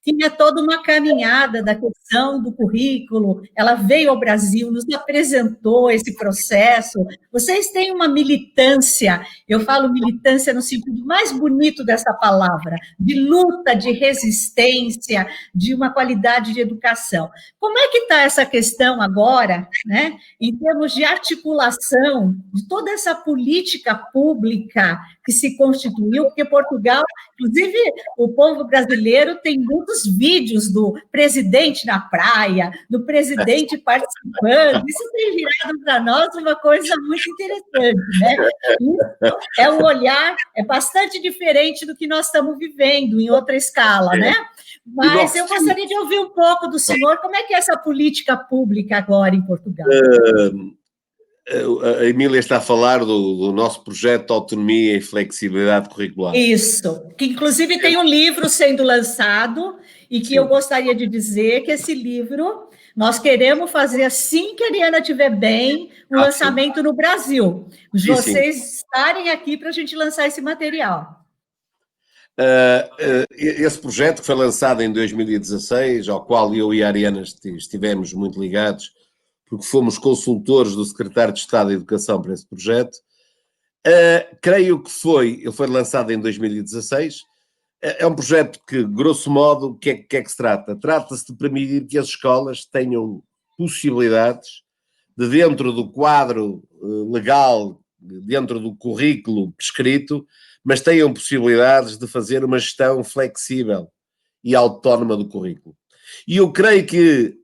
tinha toda uma caminhada da questão do currículo, ela veio ao Brasil, nos apresentou esse processo. Vocês têm uma militância, eu falo militância no sentido mais bonito dessa palavra, de luta, de resistência, de uma qualidade de educação. Como é que está essa questão agora, né, em termos de articulação de toda essa política pública que se constituiu, porque Portugal, inclusive o povo brasileiro tem muitos vídeos do presidente na praia, do presidente participando, isso tem virado para nós uma coisa muito interessante, né? Isso é um olhar, é bastante diferente do que nós estamos vivendo em outra escala, né? Mas eu gostaria de ouvir um pouco do senhor, como é que é essa política pública agora em Portugal? A Emília está a falar do nosso projeto de autonomia e flexibilidade curricular. Isso, que inclusive tem um livro sendo lançado e que eu gostaria de dizer que esse livro nós queremos fazer assim que a Ariana estiver bem, o lançamento no Brasil. Vocês estarem aqui para a gente lançar esse material. Esse projeto que foi lançado em 2016, ao qual eu e a Ariana estivemos muito ligados, porque fomos consultores do Secretário de Estado da Educação para esse projeto. Creio que ele foi lançado em 2016. É um projeto que, grosso modo, o que é que se trata? Trata-se de permitir que as escolas tenham possibilidades de, dentro do quadro legal, dentro do currículo prescrito, mas tenham possibilidades de fazer uma gestão flexível e autónoma do currículo. E eu creio que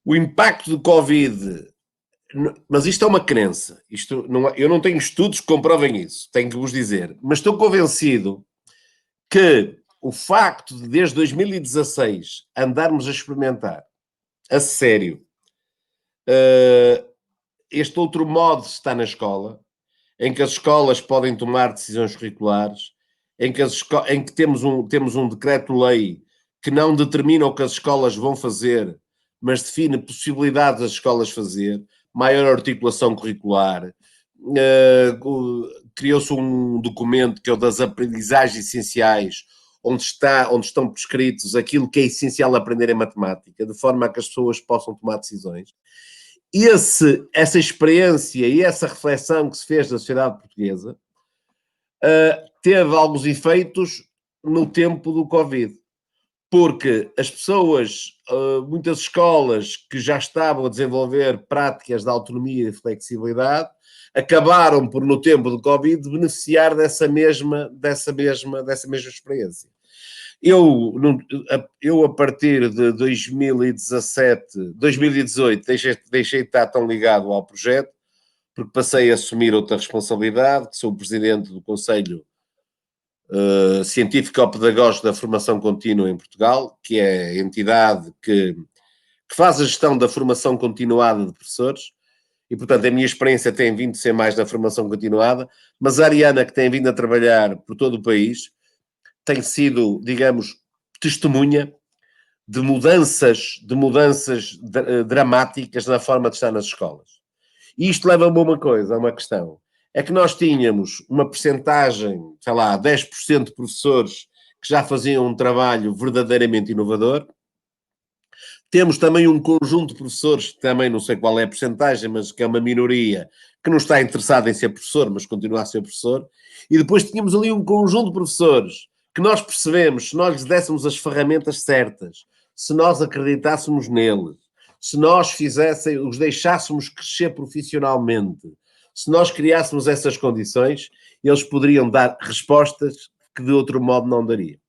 o impacto do Covid, mas isto é uma crença, eu não tenho estudos que comprovem isso, tenho que vos dizer, mas estou convencido que o facto de, desde 2016, andarmos a experimentar a sério este outro modo de estar na escola, em que as escolas podem tomar decisões curriculares, em que temos um decreto-lei que não determina o que as escolas vão fazer, mas define possibilidades das escolas fazer, maior articulação curricular, criou-se um documento que é o das aprendizagens essenciais, onde estão prescritos aquilo que é essencial aprender em matemática, de forma a que as pessoas possam tomar decisões. Essa experiência e essa reflexão que se fez da sociedade portuguesa teve alguns efeitos no tempo do Covid, porque as pessoas, muitas escolas que já estavam a desenvolver práticas de autonomia e flexibilidade, acabaram por, no tempo do Covid, beneficiar dessa mesma experiência. Eu, a partir de 2018, deixei de estar tão ligado ao projeto, porque passei a assumir outra responsabilidade, que sou o presidente do Conselho Científico-Pedagógico da Formação Contínua em Portugal, que é a entidade que faz a gestão da formação continuada de professores, e, portanto, a minha experiência tem vindo a ser mais na formação continuada, mas a Ariana, que tem vindo a trabalhar por todo o país, tem sido, digamos, testemunha de mudanças dramáticas na forma de estar nas escolas. E isto leva-me a uma coisa, a uma questão. É que nós tínhamos uma percentagem, sei lá, 10% de professores que já faziam um trabalho verdadeiramente inovador. Temos também um conjunto de professores, também não sei qual é a percentagem, mas que é uma minoria, que não está interessado em ser professor, mas continua a ser professor. E depois tínhamos ali um conjunto de professores que nós percebemos, se nós lhes dessemos as ferramentas certas, se nós acreditássemos neles, se nós os deixássemos crescer profissionalmente, se nós criássemos essas condições, eles poderiam dar respostas que de outro modo não dariam.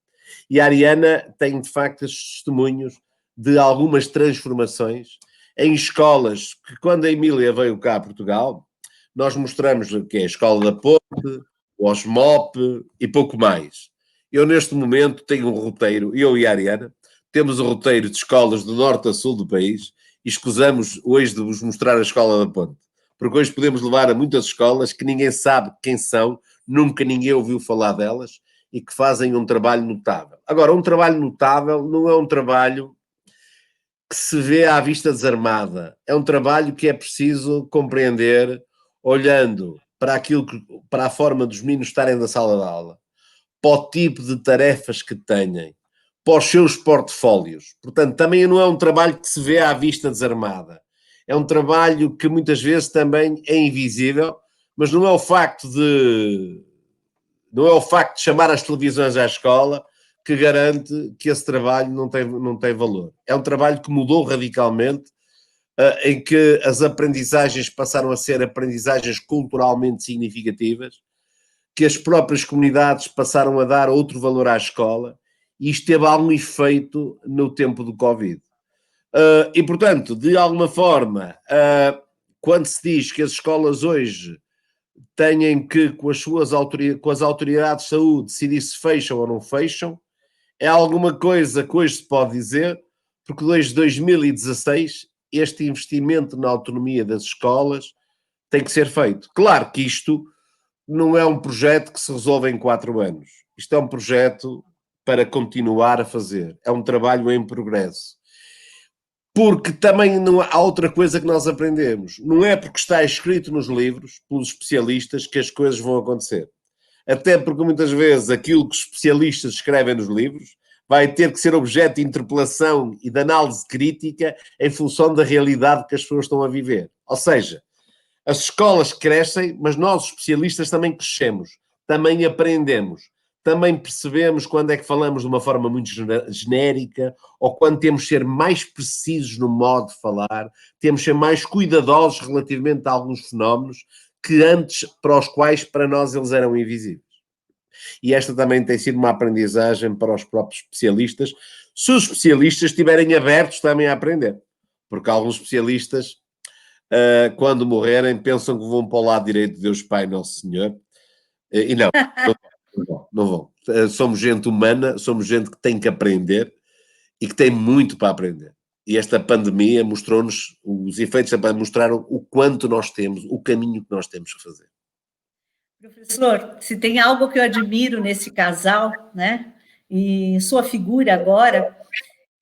E a Ariana tem, de facto, estes testemunhos de algumas transformações em escolas que, quando a Emília veio cá a Portugal, nós mostramos que é a Escola da Ponte, o Osmop e pouco mais. Eu, neste momento, tenho um roteiro, eu e a Ariana, temos um roteiro de escolas do norte a sul do país e escusamos hoje de vos mostrar a Escola da Ponte. Porque hoje podemos levar a muitas escolas que ninguém sabe quem são, nunca ninguém ouviu falar delas e que fazem um trabalho notável. Agora, um trabalho notável não é um trabalho que se vê à vista desarmada. É um trabalho que é preciso compreender olhando para para a forma dos meninos estarem na sala de aula, para o tipo de tarefas que têm, para os seus portfólios. Portanto, também não é um trabalho que se vê à vista desarmada. É um trabalho que muitas vezes também é invisível, mas não é o facto de chamar as televisões à escola que garante que esse trabalho não tem valor. É um trabalho que mudou radicalmente, em que as aprendizagens passaram a ser aprendizagens culturalmente significativas, que as próprias comunidades passaram a dar outro valor à escola, e isto teve algum efeito no tempo do Covid. E, portanto, de alguma forma, quando se diz que as escolas hoje têm que, com as autoridades de saúde, decidir se fecham ou não fecham, é alguma coisa que hoje se pode dizer, porque desde 2016 este investimento na autonomia das escolas tem que ser feito. Claro que isto não é um projeto que se resolve em 4 anos. Isto é um projeto para continuar a fazer. É um trabalho em progresso. Porque também não há outra coisa que nós aprendemos. Não é porque está escrito nos livros, pelos especialistas, que as coisas vão acontecer. Até porque muitas vezes aquilo que os especialistas escrevem nos livros vai ter que ser objeto de interpelação e de análise crítica em função da realidade que as pessoas estão a viver. Ou seja, as escolas crescem, mas nós, especialistas, também crescemos, também aprendemos, também percebemos quando é que falamos de uma forma muito genérica ou quando temos de ser mais precisos no modo de falar, temos de ser mais cuidadosos relativamente a alguns fenómenos que antes, para os quais, para nós, eles eram invisíveis. E esta também tem sido uma aprendizagem para os próprios especialistas, se os especialistas estiverem abertos também a aprender. Porque alguns especialistas, quando morrerem, pensam que vão para o lado direito de Deus Pai Nosso Senhor. E não vão. Somos gente humana, somos gente que tem que aprender e que tem muito para aprender. E esta pandemia mostrou-nos, os efeitos da pandemia mostraram o quanto nós temos, o caminho que nós temos que fazer. Professor, se tem algo que eu admiro nesse casal, né, e sua figura agora,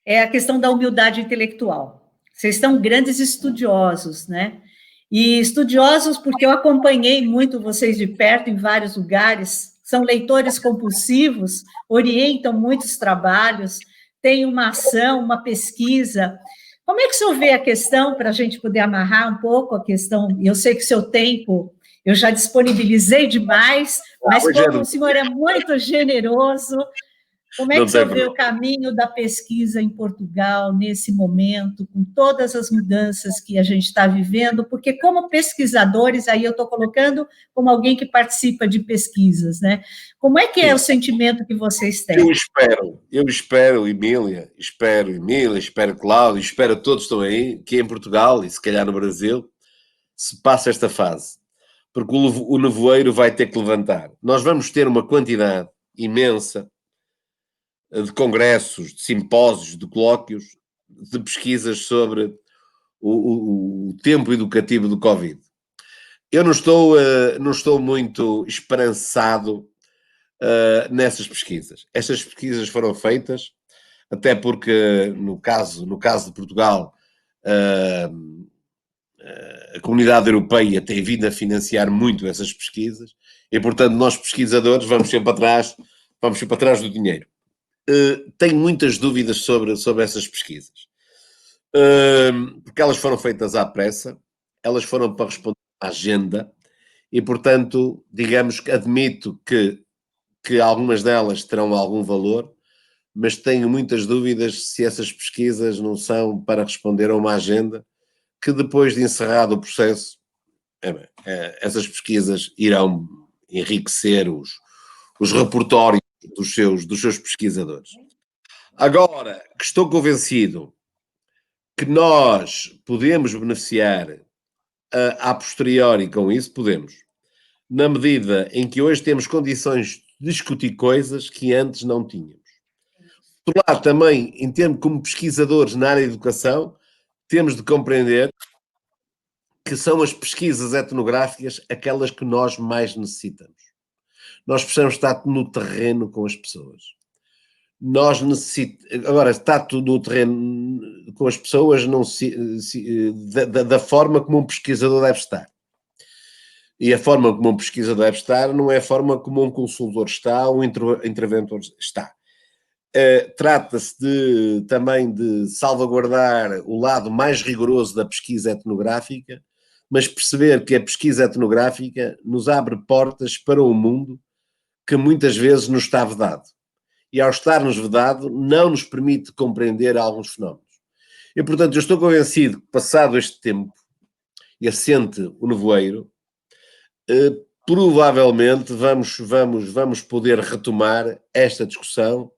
é a questão da humildade intelectual. Vocês são grandes estudiosos, né? E estudiosos porque eu acompanhei muito vocês de perto em vários lugares, são leitores compulsivos, orientam muitos trabalhos, têm uma ação, uma pesquisa. Como é que o senhor vê a questão, para a gente poder amarrar um pouco a questão, e eu sei que o seu tempo eu já disponibilizei demais, mas como o senhor é muito generoso, como é que o senhor vê o caminho da pesquisa em Portugal nesse momento, com todas as mudanças que a gente está vivendo? Porque como pesquisadores, aí eu estou colocando como alguém que participa de pesquisas, né? Como é que é o sentimento que vocês têm? Eu espero, Emília, espero Cláudio, espero todos estão aí, que em Portugal e se calhar no Brasil, se passa esta fase. Porque o nevoeiro vai ter que levantar. Nós vamos ter uma quantidade imensa de congressos, de simpósios, de colóquios, de pesquisas sobre o tempo educativo do Covid. Eu não estou muito esperançado nessas pesquisas. Estas pesquisas foram feitas, até porque no caso de Portugal, a comunidade europeia tem vindo a financiar muito essas pesquisas e, portanto, nós pesquisadores vamos sempre atrás do dinheiro. Tenho muitas dúvidas sobre essas pesquisas, porque elas foram feitas à pressa, elas foram para responder à agenda e, portanto, digamos que admito que que algumas delas terão algum valor, mas tenho muitas dúvidas se essas pesquisas não são para responder a uma agenda que depois de encerrado o processo, essas pesquisas irão enriquecer os repertórios dos seus pesquisadores. Agora, que estou convencido que nós podemos beneficiar a posteriori com isso, podemos. Na medida em que hoje temos condições de discutir coisas que antes não tínhamos. Por lá também, em termos como pesquisadores na área de educação, temos de compreender que são as pesquisas etnográficas aquelas que nós mais necessitamos. Nós precisamos estar no terreno com as pessoas. Nós necessitamos... Agora, estar tudo no terreno com as pessoas não da forma como um pesquisador deve estar. E a forma como um pesquisador deve estar não é a forma como um consultor está ou um interventor está. Trata-se também de salvaguardar o lado mais rigoroso da pesquisa etnográfica, mas perceber que a pesquisa etnográfica nos abre portas para um mundo que muitas vezes nos está vedado. E ao estar-nos vedado, não nos permite compreender alguns fenómenos. E, portanto, eu estou convencido que, passado este tempo, e assente o nevoeiro, provavelmente vamos poder retomar esta discussão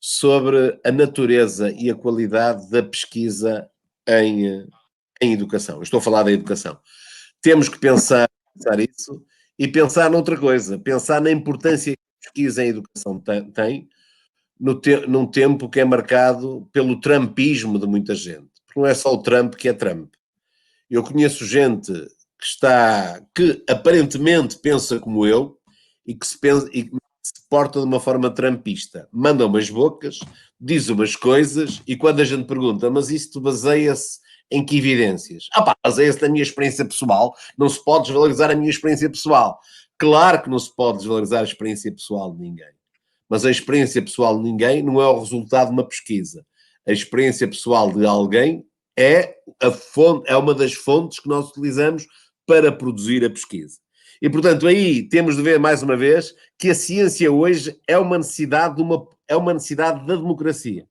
sobre a natureza e a qualidade da pesquisa em educação. Eu estou a falar da educação. Temos que pensar isso e pensar noutra coisa, pensar na importância que a pesquisa em educação tem num tempo que é marcado pelo trumpismo de muita gente. Porque não é só o Trump que é Trump. Eu conheço gente que aparentemente pensa como eu e que se porta de uma forma trumpista. Manda umas bocas, diz umas coisas e quando a gente pergunta, mas isto baseia-se em que evidências? Baseia-se na minha experiência pessoal, não se pode desvalorizar a minha experiência pessoal. Claro que não se pode desvalorizar a experiência pessoal de ninguém. Mas a experiência pessoal de ninguém não é o resultado de uma pesquisa. A experiência pessoal de alguém é uma das fontes que nós utilizamos para produzir a pesquisa. E, portanto, aí temos de ver, mais uma vez, que a ciência hoje é uma necessidade da democracia.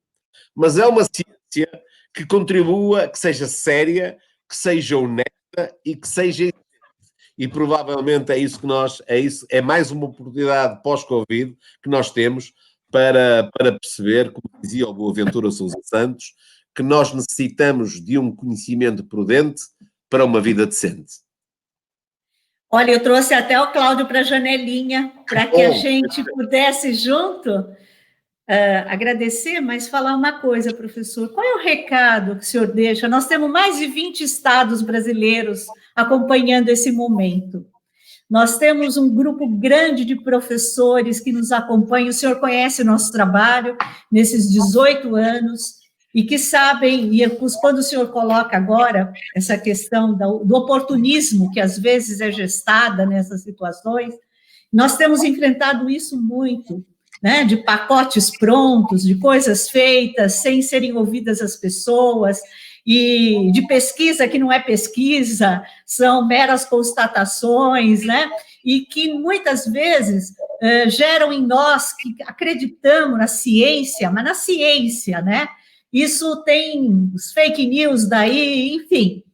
Mas é uma ciência que contribua, que seja séria, que seja honesta e que seja... E provavelmente é mais uma oportunidade pós-Covid que nós temos para perceber, como dizia o Boaventura Sousa Santos, que nós necessitamos de um conhecimento prudente para uma vida decente. Olha, eu trouxe até o Cláudio para a janelinha, para que a gente pudesse junto agradecer, mas falar uma coisa, professor. Qual é o recado que o senhor deixa? Nós temos mais de 20 estados brasileiros acompanhando esse momento. Nós temos um grupo grande de professores que nos acompanham. O senhor conhece o nosso trabalho nesses 18 anos e que sabem, e quando o senhor coloca agora essa questão do oportunismo, que às vezes é gestada nessas situações, nós temos enfrentado isso muito, né, de pacotes prontos, de coisas feitas sem serem ouvidas as pessoas, e de pesquisa que não é pesquisa, são meras constatações, né, e que muitas vezes geram em nós que acreditamos na ciência, mas na ciência, né, isso tem os fake news daí, enfim,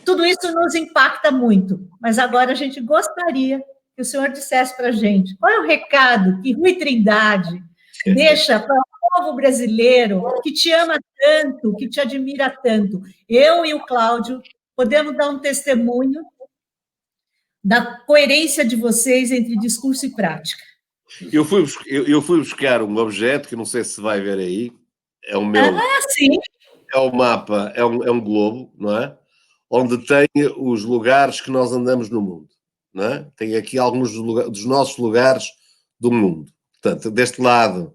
tudo isso nos impacta muito, mas agora a gente gostaria que o senhor dissesse para a gente qual é o recado que Rui Trindade deixa para o povo brasileiro que te ama tanto, que te admira tanto. Eu e o Cláudio podemos dar um testemunho da coerência de vocês entre discurso e prática. Eu fui buscar um objeto que não sei se vai ver aí, é o meu... sim. É o mapa, é um globo, não é? Onde tem os lugares que nós andamos no mundo. Não é? Tem aqui alguns dos nossos lugares do mundo. Portanto, deste lado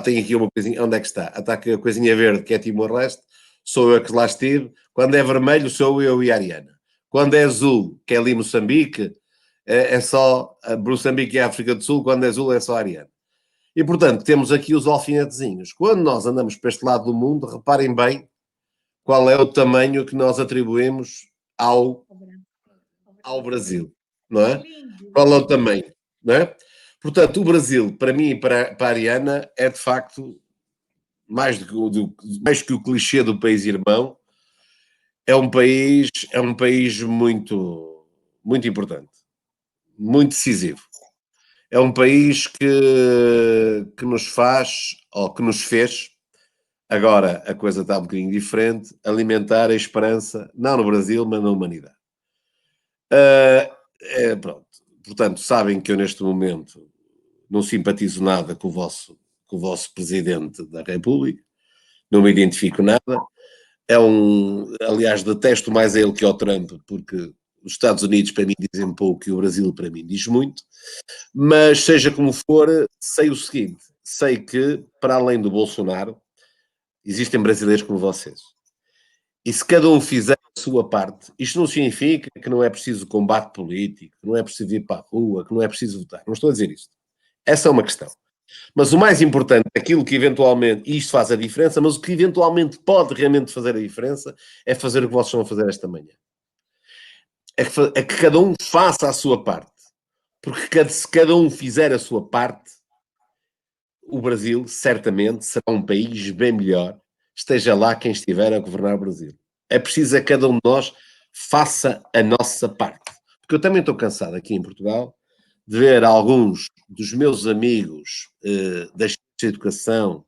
tem aqui uma coisinha. Onde é que está? Está aqui a coisinha verde, que é Timor-Leste. Sou eu que lá estive. Quando é vermelho, sou eu e a Ariana. Quando é azul, que é ali Moçambique, é só Moçambique e África do Sul. Quando é azul, é só a Ariana. E, portanto, temos aqui os alfinetezinhos. Quando nós andamos para este lado do mundo, reparem bem qual é o tamanho que nós atribuímos ao Brasil, não é? Qual é o tamanho, não é? Portanto, o Brasil, para mim e para a Ariana, é de facto, mais que o clichê do país irmão, é um país muito, muito importante, muito decisivo. É um país que nos faz, ou que nos fez, agora a coisa está um bocadinho diferente, alimentar a esperança, não no Brasil, mas na humanidade. Pronto. Portanto, sabem que eu neste momento não simpatizo nada com o vosso Presidente da República, não me identifico nada. Aliás, detesto mais a ele que ao Trump, porque os Estados Unidos para mim dizem pouco e o Brasil para mim diz muito, mas seja como for, sei o seguinte, sei que para além do Bolsonaro, existem brasileiros como vocês. E se cada um fizer a sua parte, isto não significa que não é preciso combate político, que não é preciso ir para a rua, que não é preciso votar. Não estou a dizer isto. Essa é uma questão. Mas o mais importante, aquilo que eventualmente, e isto faz a diferença, mas o que eventualmente pode realmente fazer a diferença, é fazer o que vocês vão a fazer esta manhã. É que cada um faça a sua parte. Porque se cada um fizer a sua parte, o Brasil certamente será um país bem melhor, esteja lá quem estiver a governar o Brasil. É preciso que cada um de nós faça a nossa parte. Porque eu também estou cansado aqui em Portugal de ver alguns dos meus amigos da educação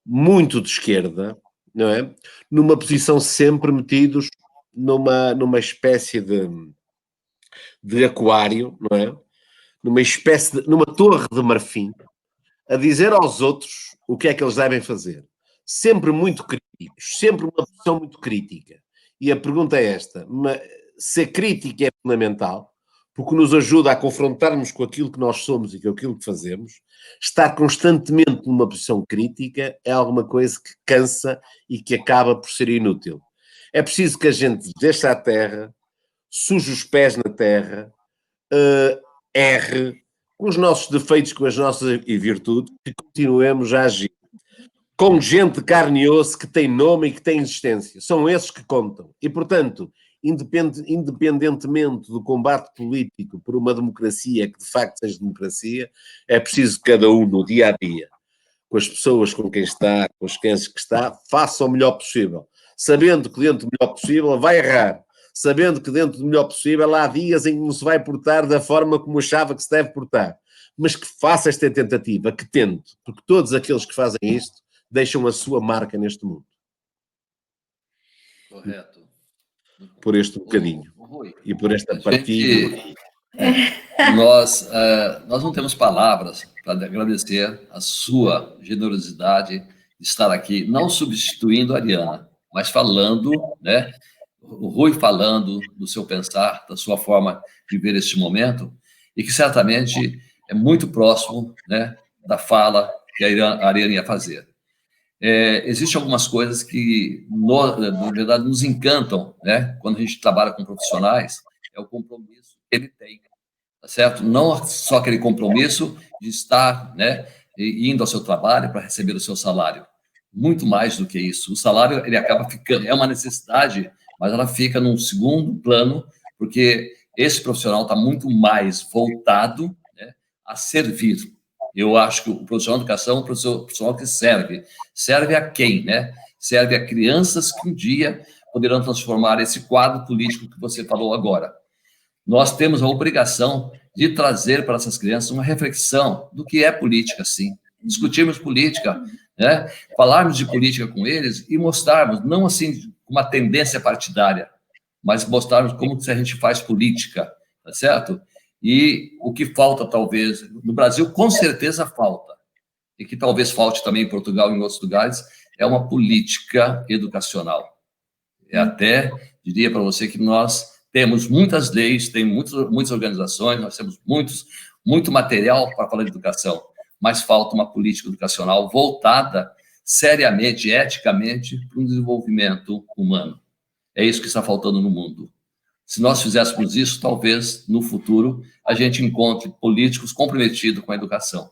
muito de esquerda, não é? Numa posição sempre metidos numa espécie de aquário, não é? Numa torre de marfim, a dizer aos outros o que é que eles devem fazer. Sempre muito críticos, sempre uma posição muito crítica. E a pergunta é esta, se a crítica é fundamental, porque nos ajuda a confrontarmos com aquilo que nós somos e com aquilo que fazemos, estar constantemente numa posição crítica é alguma coisa que cansa e que acaba por ser inútil. É preciso que a gente deixe a terra, suje os pés na terra, erre, com os nossos defeitos, com as nossas virtudes, que continuemos a agir. Com gente de carne e osso que tem nome e que tem existência. São esses que contam. E, portanto, independentemente do combate político por uma democracia que de facto seja democracia, é preciso que cada um no dia a dia, com as pessoas com quem está, com os que está, faça o melhor possível. Sabendo que dentro do melhor possível vai errar. Sabendo que dentro do melhor possível há dias em que não se vai portar da forma como achava que se deve portar. Mas que faça esta tentativa, que tente. Porque todos aqueles que fazem isto deixam a sua marca neste mundo. Correto. Por este bocadinho. E por esta partilha. Nós não temos palavras para agradecer a sua generosidade de estar aqui, não substituindo a Ariana, mas falando, né? O Rui falando do seu pensar, da sua forma de ver este momento, e que certamente é muito próximo, né, da fala que a Ariana ia fazer. Existem algumas coisas que, na verdade, nos encantam, né, quando a gente trabalha com profissionais, é o compromisso que ele tem, tá certo? Não só aquele compromisso de estar, né, indo ao seu trabalho para receber o seu salário. Muito mais do que isso. O salário, ele acaba ficando, é uma necessidade, mas ela fica num segundo plano, porque esse profissional está muito mais voltado, né, a servir. Eu acho que o profissional de educação é um profissional que serve. Serve a quem, né? Serve a crianças que um dia poderão transformar esse quadro político que você falou agora. Nós temos a obrigação de trazer para essas crianças uma reflexão do que é política, sim. Discutirmos política, né? Falarmos de política com eles e mostrarmos, não assim uma tendência partidária, mas mostrarmos como que a gente faz política, tá certo? E o que falta, talvez, no Brasil, com certeza falta, e que talvez falte também em Portugal e em outros lugares, é uma política educacional. Até diria para você que nós temos muitas leis, tem muitas organizações, nós temos muito material para falar de educação, mas falta uma política educacional voltada seriamente, eticamente, para um desenvolvimento humano. É isso que está faltando no mundo. Se nós fizéssemos isso, talvez, no futuro, a gente encontre políticos comprometidos com a educação.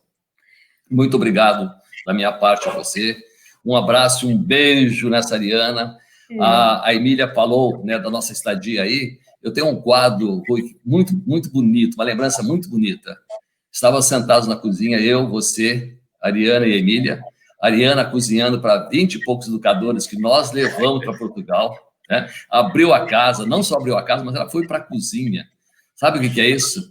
Muito obrigado, da minha parte, a você. Um abraço, um beijo nessa Ariana. A Emília falou, né, da nossa estadia aí. Eu tenho um quadro, Rui, muito bonito, uma lembrança muito bonita. Estávamos sentados na cozinha, eu, você, Ariana e Emília. Ariana cozinhando para 20 e poucos educadores que nós levamos para Portugal, né? Abriu a casa, não só abriu a casa, mas ela foi para a cozinha. Sabe o que é isso?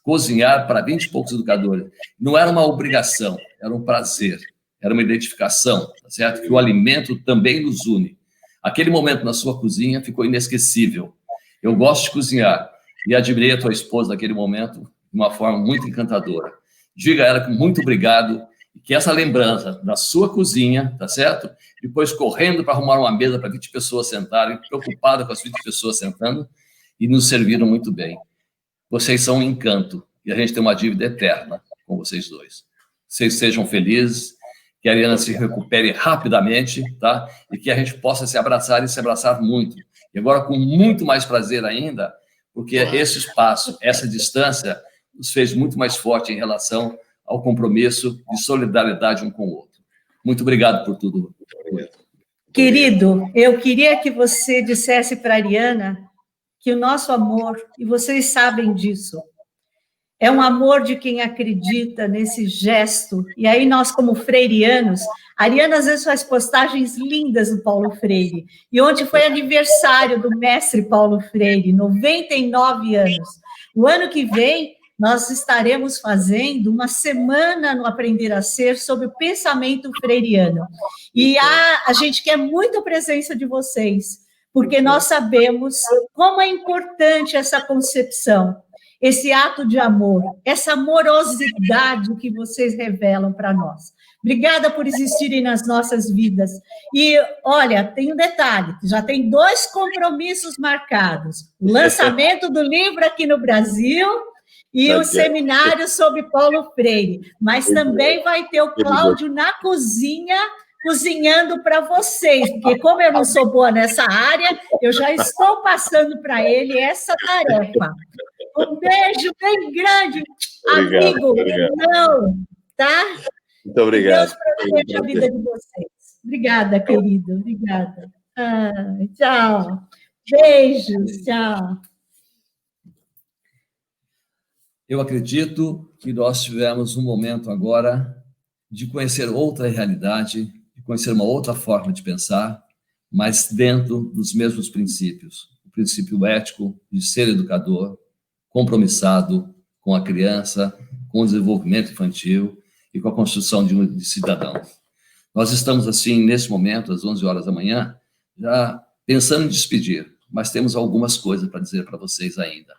Cozinhar para 20 e poucos educadores. Não era uma obrigação, era um prazer, era uma identificação, tá certo? Que o alimento também nos une. Aquele momento na sua cozinha ficou inesquecível. Eu gosto de cozinhar e admirei a tua esposa naquele momento de uma forma muito encantadora. Diga a ela que muito obrigado, e que essa lembrança da sua cozinha, tá certo? Depois correndo para arrumar uma mesa para 20 pessoas sentarem, preocupada com as 20 pessoas sentando, e nos serviram muito bem. Vocês são um encanto, e a gente tem uma dívida eterna com vocês dois. Vocês sejam felizes, que a Ariana se recupere rapidamente, tá? E que a gente possa se abraçar e se abraçar muito. E agora com muito mais prazer ainda, porque esse espaço, essa distância, nos fez muito mais forte em relação ao compromisso de solidariedade um com o outro. Muito obrigado por tudo. Querido, eu queria que você dissesse para a Ariana que o nosso amor, e vocês sabem disso, é um amor de quem acredita nesse gesto. E aí nós, como freirianos, a Ariana às vezes faz postagens lindas do Paulo Freire. E ontem foi aniversário do mestre Paulo Freire, 99 anos. O ano que vem, nós estaremos fazendo uma semana no Aprender a Ser sobre o pensamento freiriano. E a gente quer muito a presença de vocês, porque nós sabemos como é importante essa concepção, esse ato de amor, essa amorosidade que vocês revelam para nós. Obrigada por existirem nas nossas vidas. E, olha, tem um detalhe, já tem 2 compromissos marcados. O lançamento do livro aqui no Brasil e o seminário sobre Paulo Freire. Mas também vai ter o Cláudio na cozinha, cozinhando para vocês, porque como eu não sou boa nessa área, eu já estou passando para ele essa tarefa. Um beijo bem grande, amigo, não, tá? Muito obrigado. Deus proteja a vida de vocês. Obrigada, querido, obrigada. Tchau. Beijos, tchau. Eu acredito que nós tivemos um momento agora de conhecer outra realidade, de conhecer uma outra forma de pensar, mas dentro dos mesmos princípios. O princípio ético de ser educador, compromissado com a criança, com o desenvolvimento infantil e com a construção de cidadãos. Nós estamos, assim, nesse momento, às 11 horas da manhã, já pensando em despedir, mas temos algumas coisas para dizer para vocês ainda.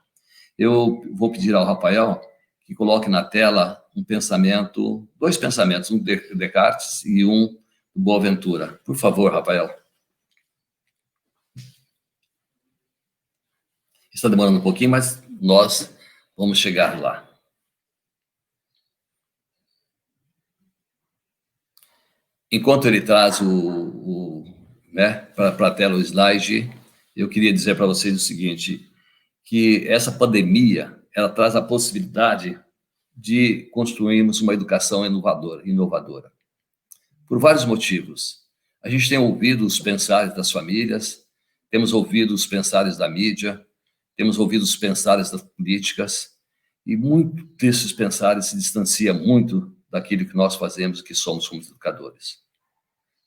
Eu vou pedir ao Rafael que coloque na tela um pensamento, 2 pensamentos, um de Descartes e um do Boaventura. Por favor, Rafael. Está demorando um pouquinho, mas nós vamos chegar lá. Enquanto ele traz para a tela o slide, eu queria dizer para vocês o seguinte, que essa pandemia, ela traz a possibilidade de construirmos uma educação inovadora. Por vários motivos. A gente tem ouvido os pensares das famílias, temos ouvido os pensares da mídia, temos ouvido os pensares das políticas, e muito desses pensares se distancia muito daquilo que nós fazemos, que somos como educadores.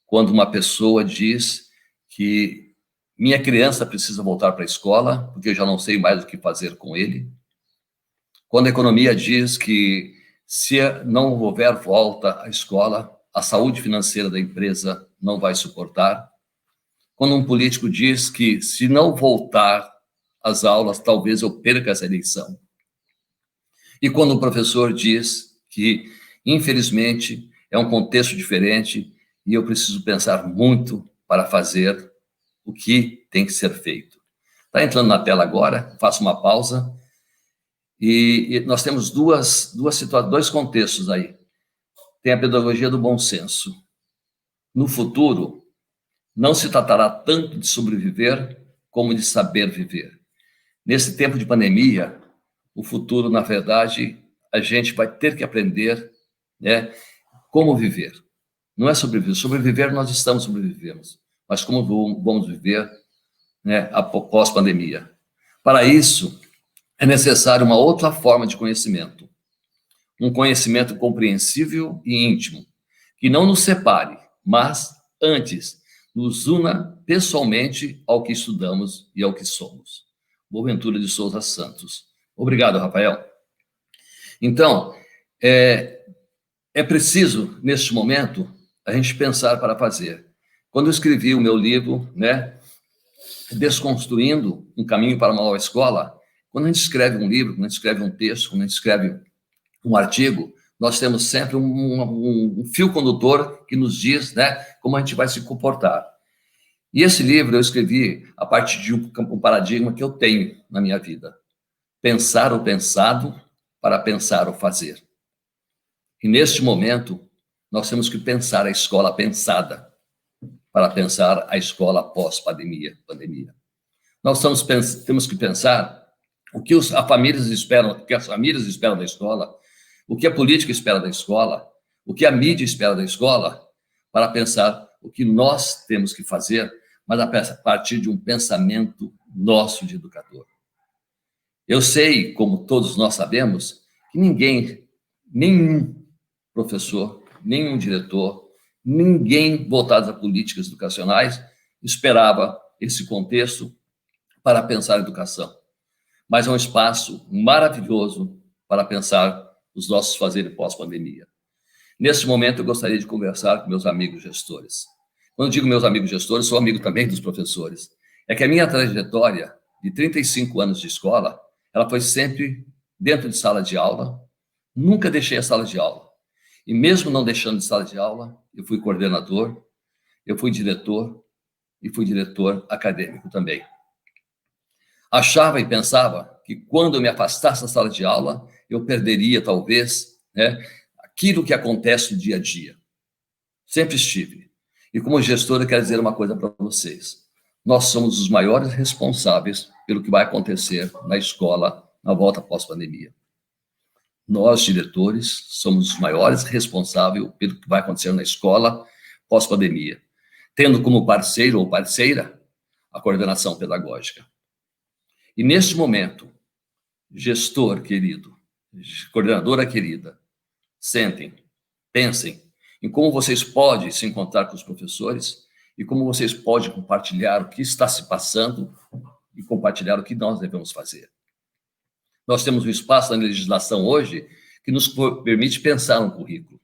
Quando uma pessoa diz que minha criança precisa voltar para a escola, porque eu já não sei mais o que fazer com ele. Quando a economia diz que se não houver volta à escola, a saúde financeira da empresa não vai suportar. Quando um político diz que se não voltar às aulas, talvez eu perca essa eleição. E quando o professor diz que, infelizmente, é um contexto diferente e eu preciso pensar muito para fazer o que tem que ser feito. Está entrando na tela agora, faço uma pausa, e nós temos dois contextos aí. Tem a pedagogia do bom senso. No futuro, não se tratará tanto de sobreviver como de saber viver. Nesse tempo de pandemia, o futuro, na verdade, a gente vai ter que aprender, né, como viver. Não é sobreviver. Sobreviver, nós estamos sobrevivendo. Mas como vamos viver, né, após pandemia? Para isso, é necessário uma outra forma de conhecimento. um conhecimento compreensível e íntimo, que não nos separe, mas, antes, nos una pessoalmente ao que estudamos e ao que somos. Boaventura de Souza Santos. Obrigado, Rafael. Então, é preciso, neste momento, a gente pensar para fazer. Quando eu escrevi o meu livro, né, Desconstruindo um Caminho para uma Nova Escola, quando a gente escreve um livro, quando a gente escreve um texto, quando a gente escreve um artigo, nós temos sempre um fio condutor que nos diz, né, como a gente vai se comportar. E esse livro eu escrevi a partir de um paradigma que eu tenho na minha vida. Pensar o pensado para pensar o fazer. E neste momento, nós temos que pensar a escola pensada para pensar a escola pós-pandemia. Nós temos que pensar o que as famílias esperam da escola, o que a política espera da escola, o que a mídia espera da escola, para pensar o que nós temos que fazer, mas a partir de um pensamento nosso de educador. Eu sei, como todos nós sabemos, que nenhum professor, nenhum diretor, ninguém voltado a políticas educacionais esperava esse contexto para pensar a educação. Mas é um espaço maravilhoso para pensar os nossos fazeres pós-pandemia. Nesse momento, eu gostaria de conversar com meus amigos gestores. Quando eu digo meus amigos gestores, sou amigo também dos professores. É que a minha trajetória de 35 anos de escola, ela foi sempre dentro de sala de aula, nunca deixei a sala de aula. E mesmo não deixando de sala de aula, eu fui coordenador, eu fui diretor e fui diretor acadêmico também. Achava e pensava que quando eu me afastasse da sala de aula, eu perderia, talvez, né, aquilo que acontece no dia a dia. Sempre estive. E como gestor, eu quero dizer uma coisa para vocês. Nós somos os maiores responsáveis pelo que vai acontecer na escola na volta pós-pandemia. Nós, diretores, somos os maiores responsáveis pelo que vai acontecer na escola pós-pandemia, tendo como parceiro ou parceira a coordenação pedagógica. E neste momento, gestor querido, coordenadora querida, sentem, pensem em como vocês podem se encontrar com os professores e como vocês podem compartilhar o que está se passando e compartilhar o que nós devemos fazer. Nós temos um espaço na legislação hoje que nos permite pensar um currículo.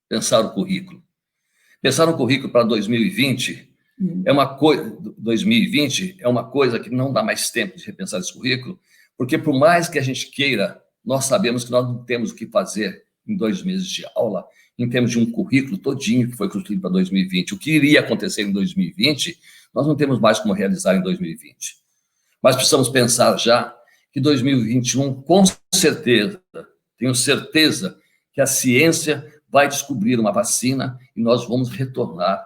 Pensar o currículo. Pensar um currículo para 2020 é uma coisa. 2020 é uma coisa que não dá mais tempo de repensar esse currículo, porque por mais que a gente queira, nós sabemos que nós não temos o que fazer em 2 meses de aula, em termos de um currículo todinho que foi construído para 2020. O que iria acontecer em 2020, nós não temos mais como realizar em 2020. Mas precisamos pensar já que 2021, com certeza, tenho certeza que a ciência vai descobrir uma vacina e nós vamos retornar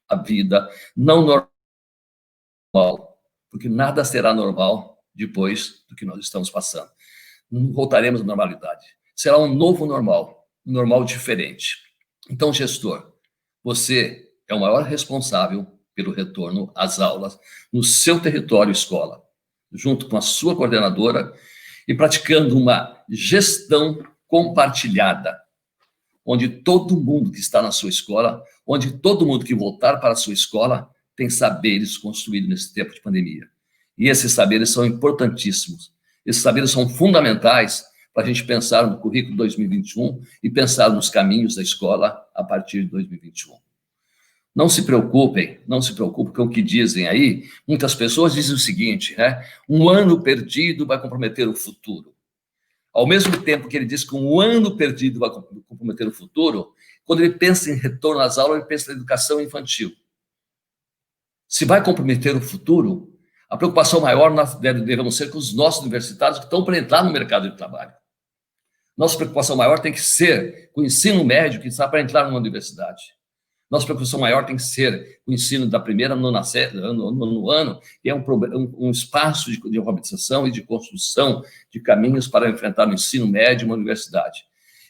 à vida não normal, porque nada será normal depois do que nós estamos passando. Não voltaremos à normalidade. Será um novo normal, um normal diferente. Então, gestor, você é o maior responsável pelo retorno às aulas no seu território escola, junto com a sua coordenadora e praticando uma gestão compartilhada, onde todo mundo que está na sua escola, onde todo mundo que voltar para a sua escola tem saberes construídos nesse tempo de pandemia. E esses saberes são importantíssimos. Esses saberes são fundamentais para a gente pensar no currículo 2021 e pensar nos caminhos da escola a partir de 2021. Não se preocupem com o que dizem aí. Muitas pessoas dizem o seguinte, né? Um ano perdido vai comprometer o futuro. Ao mesmo tempo que ele diz que um ano perdido vai comprometer o futuro, quando ele pensa em retorno às aulas, ele pensa na educação infantil. Se vai comprometer o futuro, a preocupação maior devemos ser com os nossos universitários que estão para entrar no mercado de trabalho. Nossa preocupação maior tem que ser com o ensino médio que está para entrar numa universidade. Nossa preocupação maior tem que ser o ensino da primeira no ano, que é um espaço de alfabetização e de construção de caminhos para enfrentar o ensino médio e uma universidade.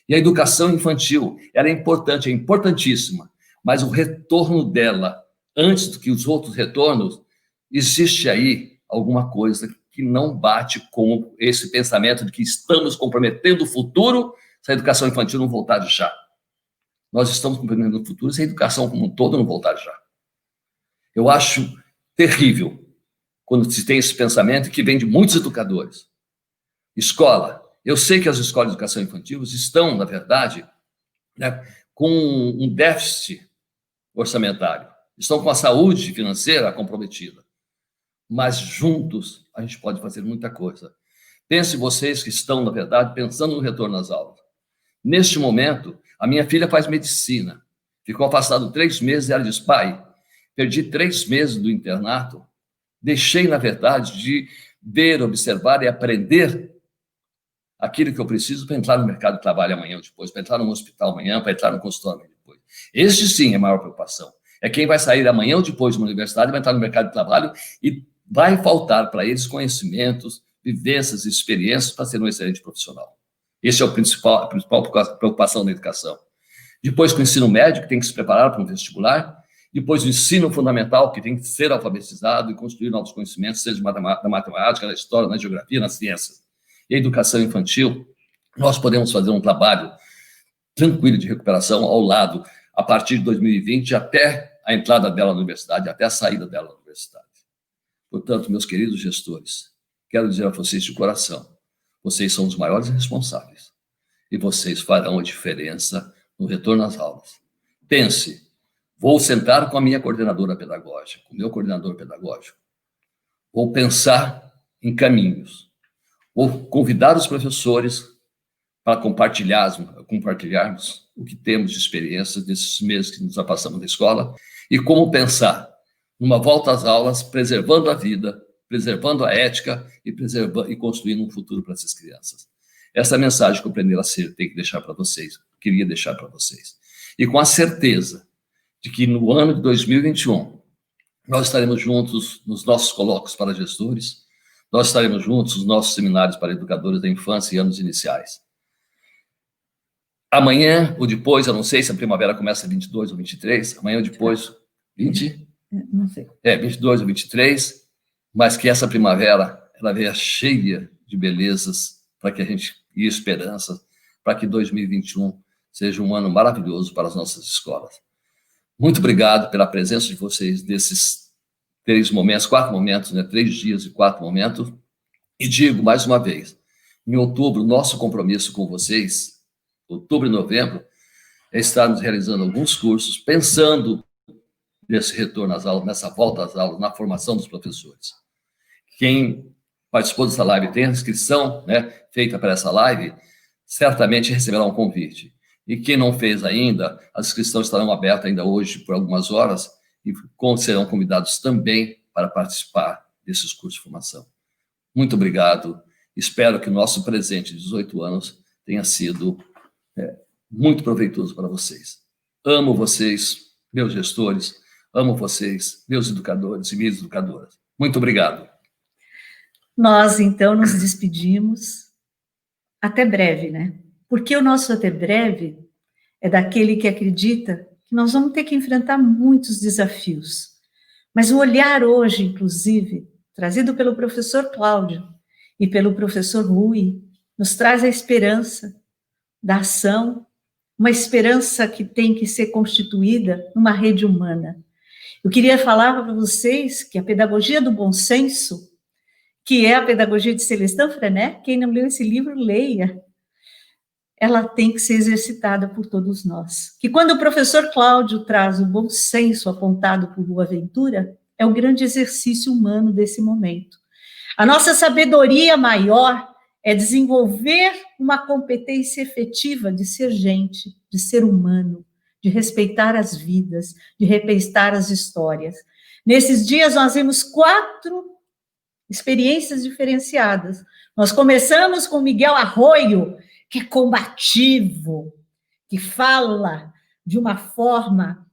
E a educação infantil, ela é importante, é importantíssima, mas o retorno dela, antes do que os outros retornos, existe aí alguma coisa que não bate com esse pensamento de que estamos comprometendo o futuro se a educação infantil não voltar já. Nós estamos compreendendo no futuro se a educação como um todo não voltar já. Eu acho terrível quando se tem esse pensamento que vem de muitos educadores. Escola. Eu sei que as escolas de educação infantil estão, na verdade, né, com um déficit orçamentário. Estão com a saúde financeira comprometida. Mas juntos a gente pode fazer muita coisa. Pense vocês que estão, na verdade, pensando no retorno às aulas. Neste momento, a minha filha faz medicina. Ficou afastado 3 meses e ela diz, pai, perdi 3 meses do internato, deixei, na verdade, de ver, observar e aprender aquilo que eu preciso para entrar no mercado de trabalho amanhã ou depois, para entrar no hospital amanhã, para entrar no consultório depois. Este, sim, é a maior preocupação. É quem vai sair amanhã ou depois de uma universidade, vai entrar no mercado de trabalho e vai faltar para eles conhecimentos, vivências e experiências para ser um excelente profissional. Esse é a principal preocupação da educação. Depois, com o ensino médio, que tem que se preparar para um vestibular. Depois, o ensino fundamental, que tem que ser alfabetizado e construir novos conhecimentos, seja na matemática, na história, na geografia, nas ciências. E a educação infantil, nós podemos fazer um trabalho tranquilo de recuperação ao lado, a partir de 2020, até a entrada dela na universidade, até a saída dela da universidade. Portanto, meus queridos gestores, quero dizer a vocês de coração, vocês são os maiores responsáveis e vocês farão a diferença no retorno às aulas. Pense, vou sentar com a minha coordenadora pedagógica, com o meu coordenador pedagógico, vou pensar em caminhos, vou convidar os professores para compartilharmos o que temos de experiência desses meses que nos passamos na escola e como pensar numa volta às aulas, preservando a vida, preservando a ética e construindo um futuro para essas crianças. Essa mensagem que o Aprender a Ser tem que deixar para vocês, queria deixar para vocês. E com a certeza de que no ano de 2021, nós estaremos juntos nos nossos colóquios para gestores, nós estaremos juntos nos nossos seminários para educadores da infância e anos iniciais. Amanhã ou depois, eu não sei se a primavera começa 22 ou 23, amanhã ou depois, 20? Não sei. 22 ou 23, mas que essa primavera, ela venha cheia de belezas para que a gente, e esperanças, para que 2021 seja um ano maravilhoso para as nossas escolas. Muito obrigado pela presença de vocês nesses 4 momentos, né? 3 dias e 4 momentos. E digo mais uma vez, em outubro, nosso compromisso com vocês, outubro e novembro, é estarmos realizando alguns cursos, pensando nesse retorno às aulas, nessa volta às aulas, na formação dos professores. Quem participou dessa live tem a inscrição, né, feita para essa live, certamente receberá um convite. E quem não fez ainda, as inscrições estarão abertas ainda hoje por algumas horas e serão convidados também para participar desses cursos de formação. Muito obrigado. Espero que o nosso presente de 18 anos tenha sido muito proveitoso para vocês. Amo vocês, meus gestores, amo vocês, meus educadores e minhas educadoras. Muito obrigado. Nós, então, nos despedimos. Até breve, né? Porque o nosso até breve é daquele que acredita que nós vamos ter que enfrentar muitos desafios. Mas o olhar hoje, inclusive, trazido pelo professor Cláudio e pelo professor Rui, nos traz a esperança da ação, uma esperança que tem que ser constituída numa rede humana. Eu queria falar para vocês que a pedagogia do bom senso, que é a pedagogia de Celestin Freinet, quem não leu esse livro, leia. Ela tem que ser exercitada por todos nós. Que quando o professor Cláudio traz o bom senso apontado por Boaventura, é o grande exercício humano desse momento. A nossa sabedoria maior é desenvolver uma competência efetiva de ser gente, de ser humano, de respeitar as vidas, de respeitar as histórias. Nesses dias nós vimos 4 experiências diferenciadas. Nós começamos com Miguel Arroyo, que é combativo, que fala de uma forma,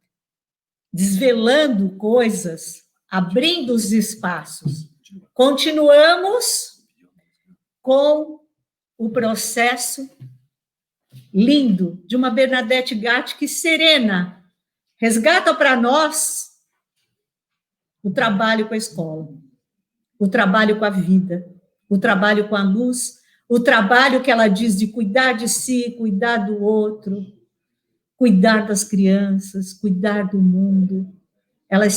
desvelando coisas, abrindo os espaços. Continuamos com o processo lindo de uma Bernadette Gatti que serena, resgata para nós o trabalho com a escola, o trabalho com a vida, o trabalho com a luz, o trabalho que ela diz de cuidar de si, cuidar do outro, cuidar das crianças, cuidar do mundo. Ela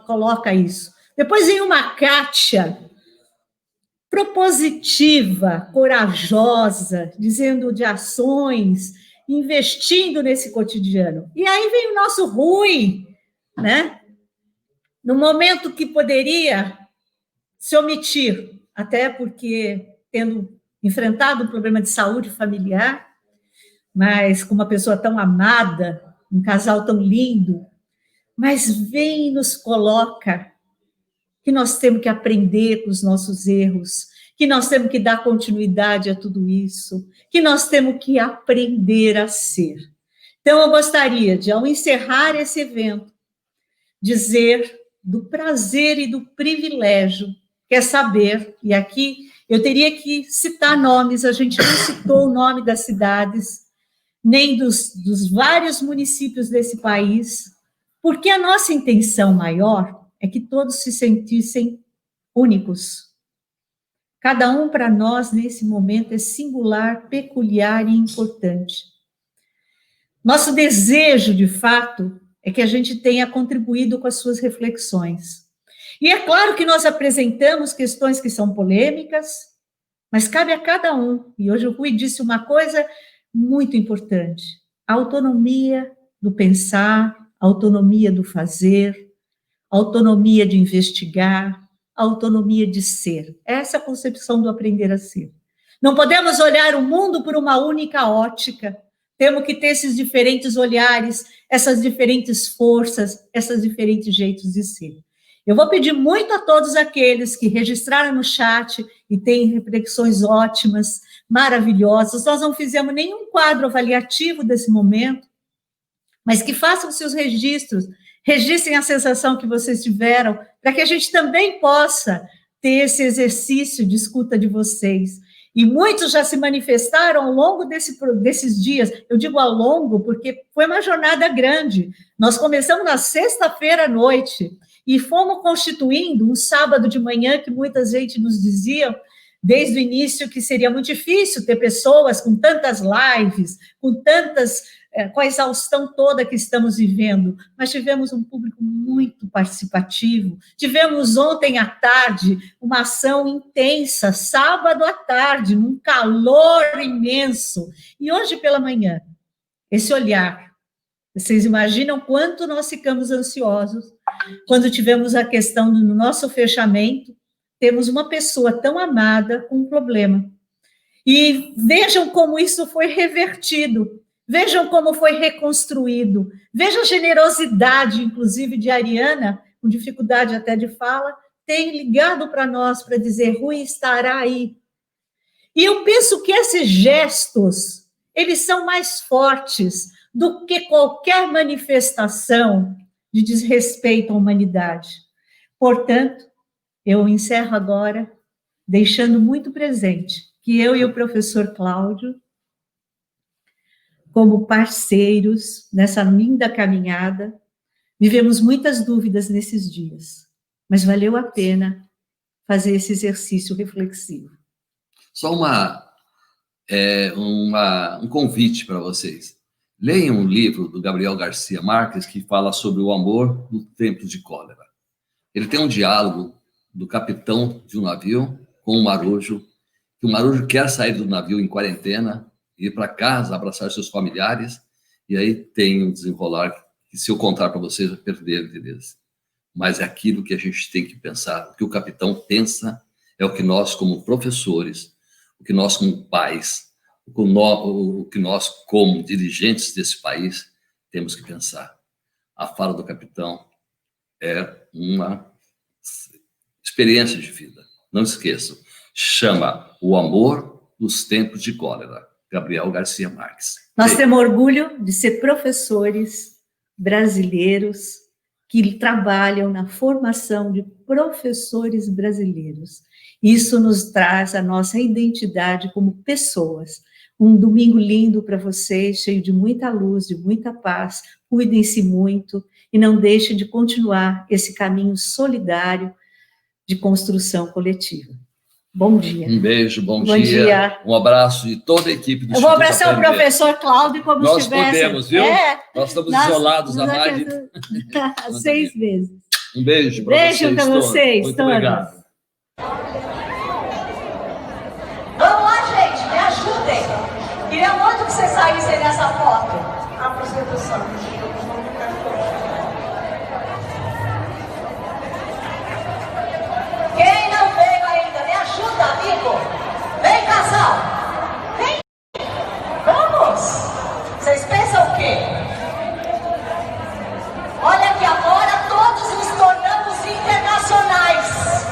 coloca isso. Depois vem uma Kátia, propositiva, corajosa, dizendo de ações, investindo nesse cotidiano. E aí vem o nosso Rui, né? No momento que poderia se omitir, até porque tendo enfrentado um problema de saúde familiar, mas com uma pessoa tão amada, um casal tão lindo, mas vem e nos coloca que nós temos que aprender com os nossos erros, que nós temos que dar continuidade a tudo isso, que nós temos que aprender a ser. Então, eu gostaria de, ao encerrar esse evento, dizer do prazer e do privilégio, que é saber, e aqui eu teria que citar nomes, a gente não citou o nome das cidades, nem dos vários municípios desse país, porque a nossa intenção maior é que todos se sentissem únicos. Cada um para nós, nesse momento, é singular, peculiar e importante. Nosso desejo, de fato, é que a gente tenha contribuído com as suas reflexões. E é claro que nós apresentamos questões que são polêmicas, mas cabe a cada um. E hoje o Rui disse uma coisa muito importante: a autonomia do pensar, a autonomia do fazer, a autonomia de investigar, a autonomia de ser. Essa é a concepção do aprender a ser. Não podemos olhar o mundo por uma única ótica. Temos que ter esses diferentes olhares, essas diferentes forças, esses diferentes jeitos de ser. Eu vou pedir muito a todos aqueles que registraram no chat e têm reflexões ótimas, maravilhosas. Nós não fizemos nenhum quadro avaliativo desse momento, mas que façam seus registros, registrem a sensação que vocês tiveram, para que a gente também possa ter esse exercício de escuta de vocês. E muitos já se manifestaram ao longo desses dias. Eu digo ao longo porque foi uma jornada grande. Nós começamos na sexta-feira à noite e fomos constituindo um sábado de manhã que muita gente nos dizia, desde o início, que seria muito difícil ter pessoas com tantas lives, com a exaustão toda que estamos vivendo, mas tivemos um público muito participativo. Tivemos ontem à tarde uma ação intensa, sábado à tarde, num calor imenso, e hoje pela manhã, esse olhar. Vocês imaginam quanto nós ficamos ansiosos quando tivemos a questão do nosso fechamento, temos uma pessoa tão amada com um problema. E vejam como isso foi revertido, vejam como foi reconstruído, vejam a generosidade, inclusive, de Ariana, com dificuldade até de fala, tem ligado para nós para dizer, Rui estará aí. E eu penso que esses gestos, eles são mais fortes do que qualquer manifestação de desrespeito à humanidade. Portanto, eu encerro agora, deixando muito presente que eu e o professor Cláudio, como parceiros nessa linda caminhada, vivemos muitas dúvidas nesses dias, mas valeu a pena fazer esse exercício reflexivo. Só um convite para vocês. Leiam um livro do Gabriel Garcia Marques que fala sobre o amor no tempo de cólera. Ele tem um diálogo do capitão de um navio com um marujo, que o marujo quer sair do navio em quarentena, ir para casa, abraçar seus familiares, e aí tem um desenrolar que, se eu contar para vocês, vai perder a beleza. Mas é aquilo que a gente tem que pensar. O que o capitão pensa é o que nós, como professores, o que nós, como pais, o que nós, como dirigentes desse país, temos que pensar. A fala do capitão é uma experiência de vida. Não esqueçam. Chama O Amor nos Tempos de Cólera. Gabriel Garcia Marques. Nós temos orgulho de ser professores brasileiros que trabalham na formação de professores brasileiros. Isso nos traz a nossa identidade como pessoas. Um domingo lindo para vocês, cheio de muita luz, de muita paz. Cuidem-se muito e não deixem de continuar esse caminho solidário de construção coletiva. Bom dia. Um beijo, bom Bom dia. dia. Um abraço de toda a equipe do Eu vou Instituto abraçar o Aprender. professor Cláudio como Nós se tivesse... podemos, viu? Nós estamos isolados há mais de... 6 meses. Um beijo para Beijo vocês para todos. vocês Muito todos. obrigado. Vamos lá, gente, me ajudem. Queria muito que vocês saíssem nessa foto. Apresentação. Quem não veio ainda, me ajuda, amigo. Vem, casal. Vem. Vamos. Vocês pensam o quê? Olha que agora todos nos tornamos internacionais.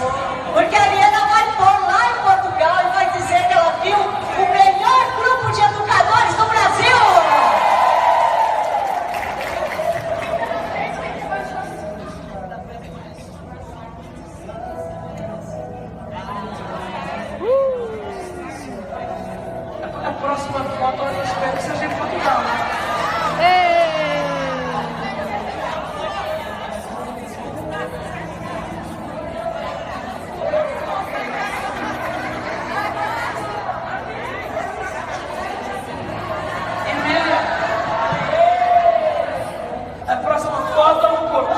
Porque a Ariana vai pôr lá em Portugal e vai dizer que ela viu o melhor grupo de educadores do Brasil. A próxima foto eu espero que seja em Portugal. A próxima foto é um corpo.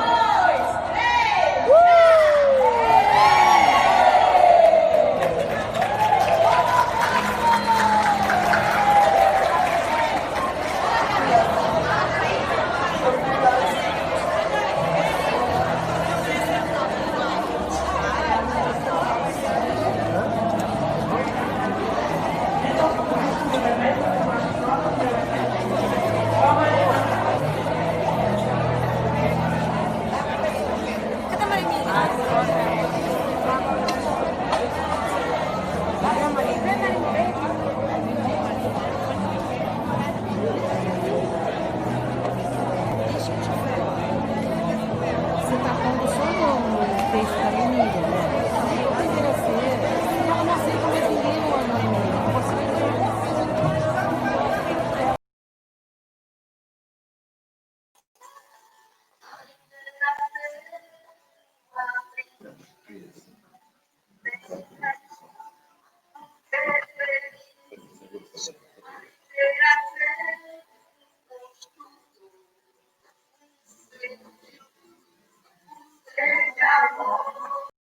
Você tá pondo só no texto da menina, né? Vai vir ser. Eu não sei como é que ninguém manda no e-mail. Você vai ver.